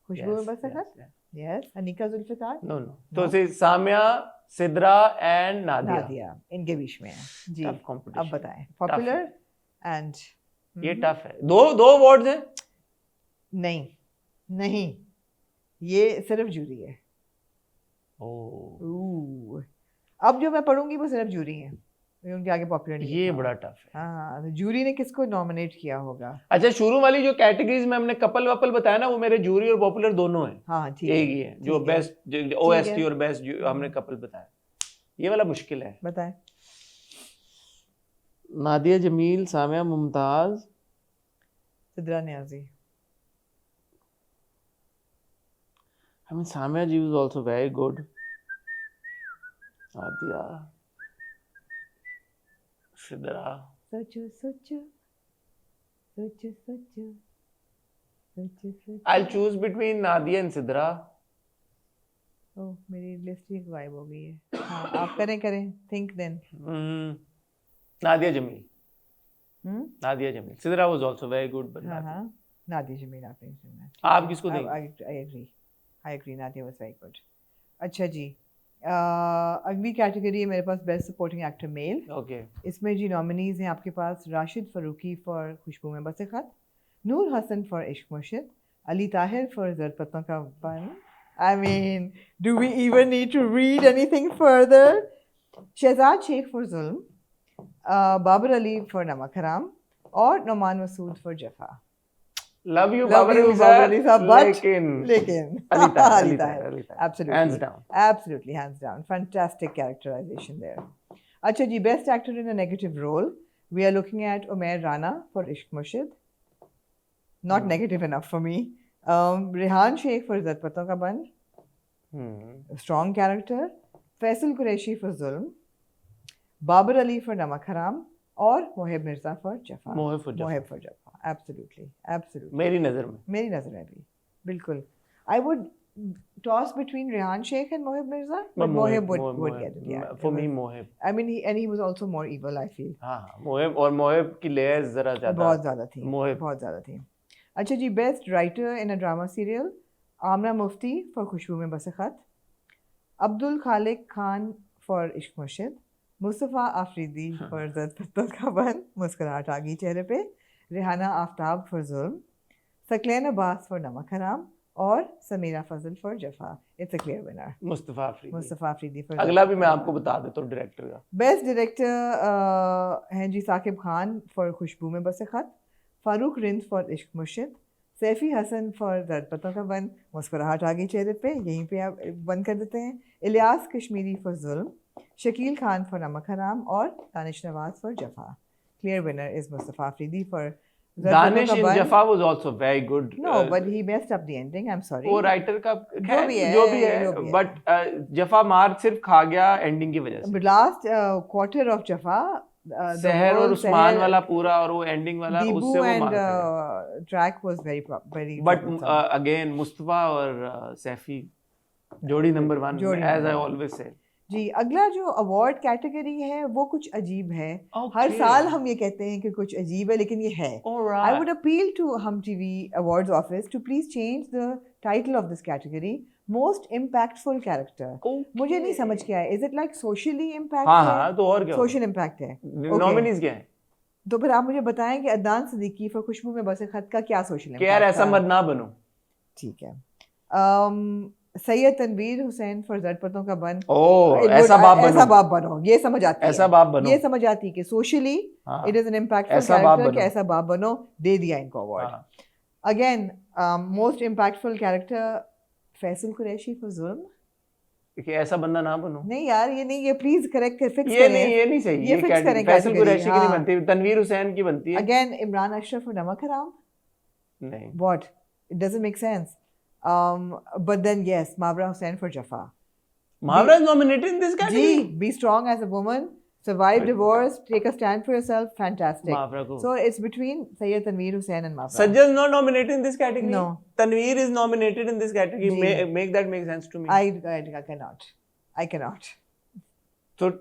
खुशबू में बसे खत, यस। अनीका जुल्फ़िकार, नो। तो सामिया, सिद्रा एंड नादिया इनके बीच में है जी। अब बताएं पॉपुलर एंड ये टफ है। दो अवार्ड्स हैं? नहीं, ये सिर्फ जूरी है। अब जो मैं पढ़ूंगी वो सिर्फ जूरी है, उनके आगे पॉपुलर नहीं। ये बड़ा टफ है। हाँ, तो जूरी ने किसको नॉमिनेट किया होगा? अच्छा, शुरू वाली जो कैटेगरीज में हमने कपल वपल बताया ना, वो मेरे जूरी और पॉपुलर दोनों हैं। हाँ, ठीक एक ही है जो बेस्ट ओएसटी और बेस्ट जो हमने कपल बताया। ये वाला मुश्किल है, बताएं। Nadia Jameel, Samia Mumtaz, Sidra Niazi. I mean, Samia ji was also very good. Nadia, Sidra. सोचो। I'll choose between Nadia and Sidra. ओह, मेरी लिस्ट ही गायब हो गई है। हाँ, आप करें, think then. Nadia Jamil. Nadia Jamil. Sidra was also very good, but हाँ, नादिया जमील आपने चुना। आप किसको देंगे? I agree. Nadia was very good. अच्छा जी, अगली कैटेगरी है मेरे पास best supporting actor male. Okay. इसमें जी नॉमिनीज हैं आपके पास राशिद फरूकी फॉर खुशबू में बसे खत, नूर हसन फॉर इश्क मुर्शिद, अली ताहिर फॉर ज़द पत्तों का बन। I mean, do we even need to read anything further? Shahzad Sheikh for Zulm, Babar Ali for Namak Haram और Noman Masood for Jafaa. Love you, Babar Ali sir, लेकिन Ali Tahir. Absolutely. Absolutely, hands down. Fantastic characterization there. अच्छा जी, best actor in a negative role. We are looking at Umair Rana for Ishq Murshid. Not negative enough for me. Rehan Sheikh for Izzat Patton Ka Band. Strong character. Faisal Qureshi for Zulm. Babar Ali for Namak Haram. और Mohib Mirza for Jafaa. Mohib for Jafaa. Absolutely. मेरी नज़र में भी बिल्कुल. I would toss between Rehan Sheikh and Mohib Mirza, but Mohib would get it. Yeah. For me, Mohib. I mean, he was also more evil, I feel. हाँ, Mohib की layers ज़रा बहुत ज़्यादा थी. अच्छा जी, best writer in a drama serial. Amna Mufti for खुशबू में बसे खत. Abdul Khalik Khan for Ishq Murshid. Mustafa Afridi for ज़द पत्तों का बन, मुस्कुराहट आ गई चेहरे पे. रेहाना आफ्ताब for जुल्म. सकलैन अब्बास for नमक हराम. और समीरा फजल for जफा. It's a clear winner. Mustafa Afridi for. अगला भी मैं आपको बता देता हूँ डायरेक्टर का. बेस्ट डायरेक्टर हैं जी साकिब खान for खुशबू में बसे खत. फारूक रिंद for इश्क मुर्शिद. सैफी हसन for ज़द पत्तों का बन, मुस्कुराहट आ गई चेहरे पे. यहीं पे आप बंद कर देते हैं. इलियास कश्मीरी for जुल्म. शकील खान for नमक हराम. और Danish Nawaz for जफा. Clear winner is Mustafa Afridi for Danish in Jaffa was also very good. No, but he messed up the ending. I'm sorry. वो राइटर का जो भी है, but Jaffa मार सिर्फ खा गया ending की वजह से. But last quarter of Jaffa, सहर और उस्मान वाला पूरा और वो ending वाला उससे वो मार गया. Track was very. But again Mustafa और सैफी जोड़ी number 1 as I always say. जी, अगला जो अवार्ड कैटेगरी है वो कुछ अजीब है. हर साल हम ये कहते हैं कि कुछ अजीब है, लेकिन ये है. I would appeal to Hum TV Awards Office to please change the title of this category. Most impactful character. मुझे नहीं समझ के आया. Is it like socially impact? हाँ, तो और क्या? Social impact है. Nominees क्या है? तो फिर आप मुझे बताएं कि अदनान सिद्दीकी for खुशबू में बसे खत का क्या social impact? यार ऐसा मत ना बनो. ठीक है. सैयद तनवीर हुसैन for ज़द पत्तों का बन. ऐसा बाप बनो. ये समझ आती है. ऐसा बाप बनो. ये समझ आती है कि socially it is an impactful character कि ऐसा बाप बनो. दे दिया इनको award. Again most impactful character Faisal Qureshi for जुल्म. कि ऐसा बंदा ना बनो. नहीं यार, ये नहीं, ये प्लीज करेक्ट कर फिक्स करें. ये नहीं सही. ये फिक्स करें. फैसल कुरैशी की नहीं बनती, तनवीर हुसैन की बनती है. अगेन इमरान अशरफ for नमक हराम. नहीं. What? It doesn't make sense. But then yes, Mawra Hussain for Jaffa. Mawra is nominated in this category. Be strong as a woman, survive divorce, take a stand for yourself. Fantastic. So it's between Sayyid Tanveer Hussain and Mawra. Sajjal not nominated in this category. No. Tanveer is nominated in this category. Make that make sense to me. I cannot. So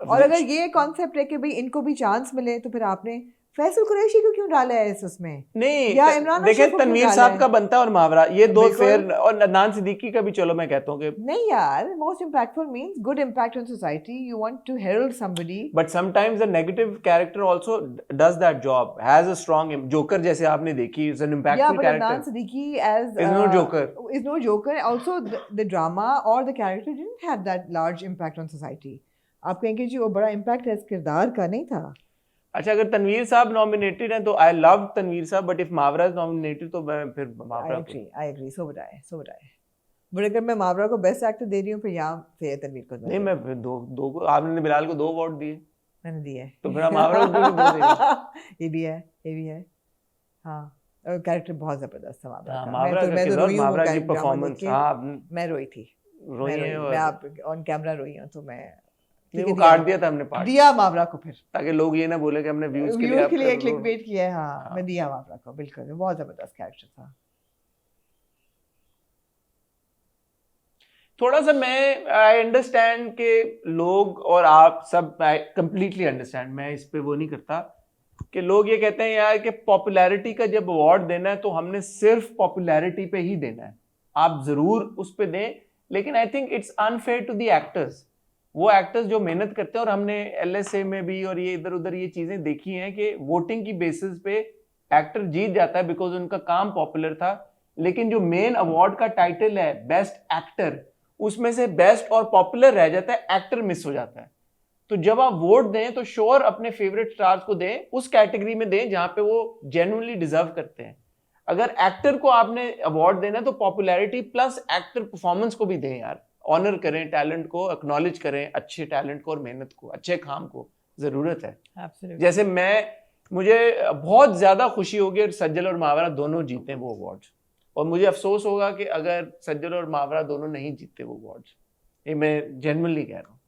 और अगर ये concept है कि भाई इनको भी chance मिले, तो फिर आपने फैसल कुरैशी को क्यों डाला है उसमें? नहीं, या इमरान देखिए तनवीर साहब का बनता है और मावरा, ये दो फेयर. और अदनान सिद्दीकी का भी चलो मैं कहता हूँ कि नहीं यार, most impactful means good impact on society. You want to herald somebody, but sometimes the negative character also does that job, has a strong. Joker जैसे आपने देखी, is an impactful character. Adnan Siddiqui as is no Joker. Also the drama और the character didn't have that large impact on society. आप कहेंगे जी वो बड़ा impact है इस किरदार का, नहीं था. अच्छा, अगर तनवीर साहब नॉमिनेटेड हैं तो आई लव तनवीर साहब, but if Mawra is nominated तो मैं फिर मावरा को. I agree. So would I. But अगर मैं मावरा को बेस्ट एक्टर दे रही हूं, फिर यहाँ फिर तनवीर को नहीं. मैं फिर दो को, आपने बिलाल को 2 अवार्ड दिए. मैंने दिए, तो फिर मावरा को 2 दे रहे. ये भी है. हाँ, और कैरेक्टर बहुत जबरदस्त था मावरा का. मावरा की परफॉर्मेंस, हाँ मैं रोई थी. मैं आप ऑन कैमरा रोई हूँ. तो मैं वो काट दिया था हमने, पार्ट दिया मावरा को, फिर ताकि लोग ये ना बोले कि हमने व्यूज के लिए क्लिकबेट किया है. हाँ, मैं दिया मावरा को. बिल्कुल, बहुत जबरदस्त कैरेक्टर था. थोड़ा सा मैं आई अंडरस्टैंड के लोग और आप सब, आई कंप्लीटली अंडरस्टैंड. मैं इस पे वो नहीं करता कि लोग ये कहते हैं यार कि पॉपुलैरिटी का जब अवार्ड देना है तो हमने सिर्फ पॉपुलैरिटी पे ही देना है. आप जरूर उस पे दें, लेकिन I think it's unfair to the actors. वो एक्टर्स जो मेहनत करते हैं, और हमने LSA में भी और ये इधर उधर ये चीजें देखी हैं कि वोटिंग की बेसिस पे एक्टर जीत जाता है बिकॉज उनका काम पॉपुलर था. लेकिन जो मेन अवार्ड का टाइटल है बेस्ट एक्टर, उसमें से बेस्ट और पॉपुलर रह जाता है, एक्टर मिस हो जाता है. तो जब आप वोट दें तो श्योर अपने फेवरेट स्टार्स को दें, उस कैटेगरी में दें जहां पे वो जेन्युइनली डिजर्व करते हैं. अगर एक्टर को आपने अवार्ड देना है तो पॉपुलैरिटी प्लस एक्टर परफॉर्मेंस को भी दें यार, ऑनर करें टैलेंट को, एक्नॉलेज करें अच्छे टैलेंट को और मेहनत को, अच्छे काम को, जरूरत है। Absolutely. जैसे मुझे बहुत ज्यादा खुशी होगी और सज्जल और मावरा दोनों जीते वो अवार्ड्स, और मुझे अफसोस होगा कि अगर सज्जल और मावरा दोनों नहीं जीते वो अवार्ड्स, ये मैं जेन्युइनली कह रहा हूँ।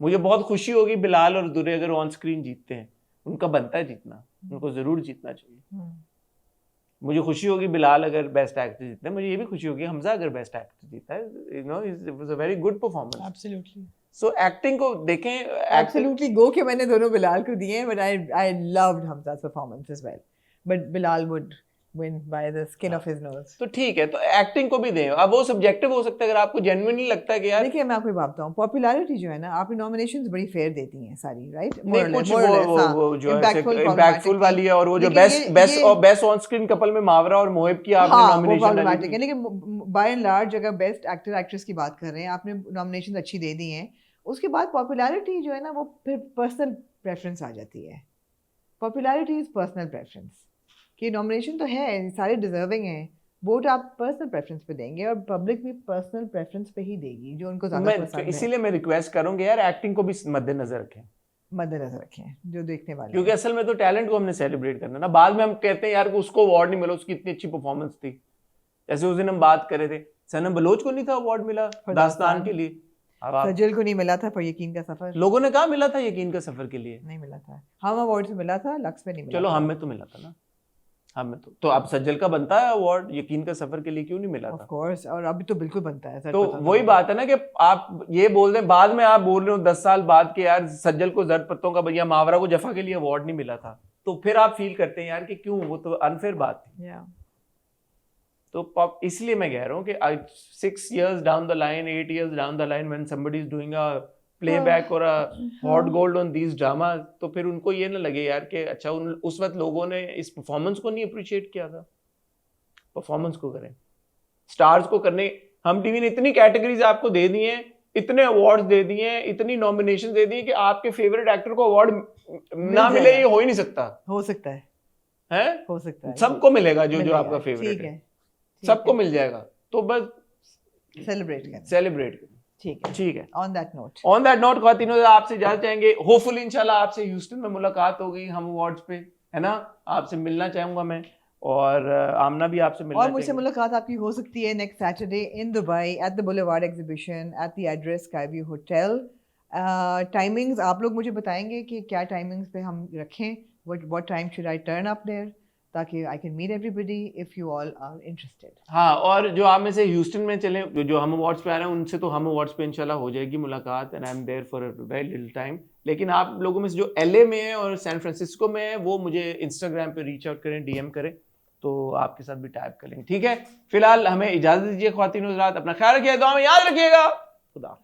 मुझे बहुत खुशी होगी बिलाल और दुर्रे अगर ऑन स्क्रीन जीतते हैं, उनका बनता है जीतना, उनको जरूर जीतना चाहिए। मुझे खुशी होगी बिलाल अगर बेस्ट एक्टर जीतते हैं, मुझे ये भी खुशी होगी हमजा अगर बेस्ट एक्टर जीता है, you know it was a very good performance. Absolutely. So acting को देखें, Absolutely go के मैंने दोनों बिलाल को दिए हैं, but I loved Hamza's performance as well, but Bilal would win by the skin of his nose. तो ठीक है, तो एक्टिंग को भी दें। अब वो सब्जेक्टिव हो सकता है, अगर आपको जेन्युइनली लगता है कि यार देखिए मैं आपको बात बताऊं, पॉपुलैरिटी जो है ना, आपने नॉमिनेशंस बड़ी फेयर देती हैं सारी, राइट? नहीं, कुछ वो जो इम्पैक्टफुल वाली है, और वो जो बेस्ट ऑन स्क्रीन कपल में मावरा और मोहिब की आपने नॉमिनेशन डाली है, लेकिन बाय एंड लार्ज अगर बेस्ट एक्टर एक्ट्रेस की बात कर रहे हैं, आपने नॉमिनेशन अच्छी दे दी हैं, उसके बाद पॉपुलैरिटी जो है ना वो फिर पर्सनल प्रेफरेंस आ जाती है। पॉपुलैरिटी इज पर्सनल प्रेफरेंस, कि नॉमिनेशन तो है, सारे डिजर्विंग हैं, वोट आप पर्सनल प्रेफरेंस पे देंगे और पब्लिक भी पर्सनल प्रेफरेंस पे ही देगी जो उनको ज्यादा पसंद है। इसीलिए मैं रिक्वेस्ट करूंगा यार एक्टिंग को भी मद्देनजर रखें जो देखने वाले, क्योंकि असल में तो टैलेंट को हमने सेलिब्रेट करना ना। बाद में हम कहते हैं यार को उसको अवार्ड नहीं मिला, उसकी इतनी अच्छी परफॉर्मेंस थी। जैसे उस दिन हम बात कर रहे थे, सनम बलोच को नहीं था अवार्ड मिला दास्तान के लिए, सजल को नहीं मिला था पर यकीन का सफर, लोगों ने कहा मिला था यकीन का सफर के लिए, नहीं मिला था। हम अवार्ड से मिला था, लक्स पे नहीं मिला। चलो हमें तो मिला था ना, हमें तो अब सज्जल का बनता है अवार्ड, यकीन का सफर के लिए क्यों नहीं मिला था? ऑफ कोर्स, और अभी तो बिल्कुल बनता है। तो वही बात है ना कि आप ये बोल रहे हैं, बाद में आप बोल रहे हो 10 साल बाद के यार सज्जल को जर्द पत्तों का भैया मावरा को जफा के लिए अवार्ड नहीं मिला था, तो फिर आप फील करते हैं यार कि क्यों, वो तो अनफेयर बात थी। तो इसलिए मैं कह रहा हूँ कि 6 years down the line, 8 years down the line, when somebody is doing a playback or a hot gold on these dramas, तो फिर उनको ये ना लगे यार कि अच्छा उस वक्त लोगों ने इस परफॉर्मेंस को नहीं अप्रिशिएट किया था। परफॉर्मेंस को करें, स्टार्स को करने। हम टीवी ने इतनी कैटेगरीज आपको दे दी हैं, इतने अवार्ड्स दे दिए हैं, इतनी नॉमिनेशन दे दी है कि आपके फेवरेट एक्टर को अवार्ड ना मिले ये हो ही नहीं सकता। हो सकता है हो सकता है, सबको मिलेगा जो आपका फेवरेट है, सबको मिल जाएगा। तो बस सेलिब्रेट ठीक है। ऑन दैट नोट ख्वातीनो आपसे इजाजत चाहेंगे। होपफुली इंशाल्लाह आपसे ह्यूस्टन में मुलाकात होगी, हम अवार्ड्स पे, है ना, आपसे मिलना चाहूंगा मैं, और आमना भी आपसे मिलना, और मुझसे मुलाकात आपकी हो सकती है next Saturday in Dubai at the boulevard exhibition at the address Skyview hotel. Timings आप लोग मुझे बताएंगे कि क्या टाइमिंग्स पे हम रखें, what time should I turn up there, ताकि I can meet everybody if you all are interested. हाँ, और जो आप में से ह्यूस्टन में चले, जो हम अवार्ड्स पे आ रहे हैं, उनसे तो हम अवार्ड्स पे इंशाल्लाह हो जाएगी मुलाकात, and I am there for a very little time. लेकिन आप लोगों में से जो LA में है और सैन फ्रांसिस्को में है, वो मुझे इंस्टाग्राम पे रीच आउट करें, DM करें, तो आपके साथ भी टाइप कर लेंगे। ठीक है, फिलहाल हमें इजाजत दीजिए ख्वातीन हज़रात, अपना ख्याल रखिए, दुआ में याद रखिएगा। खुदा।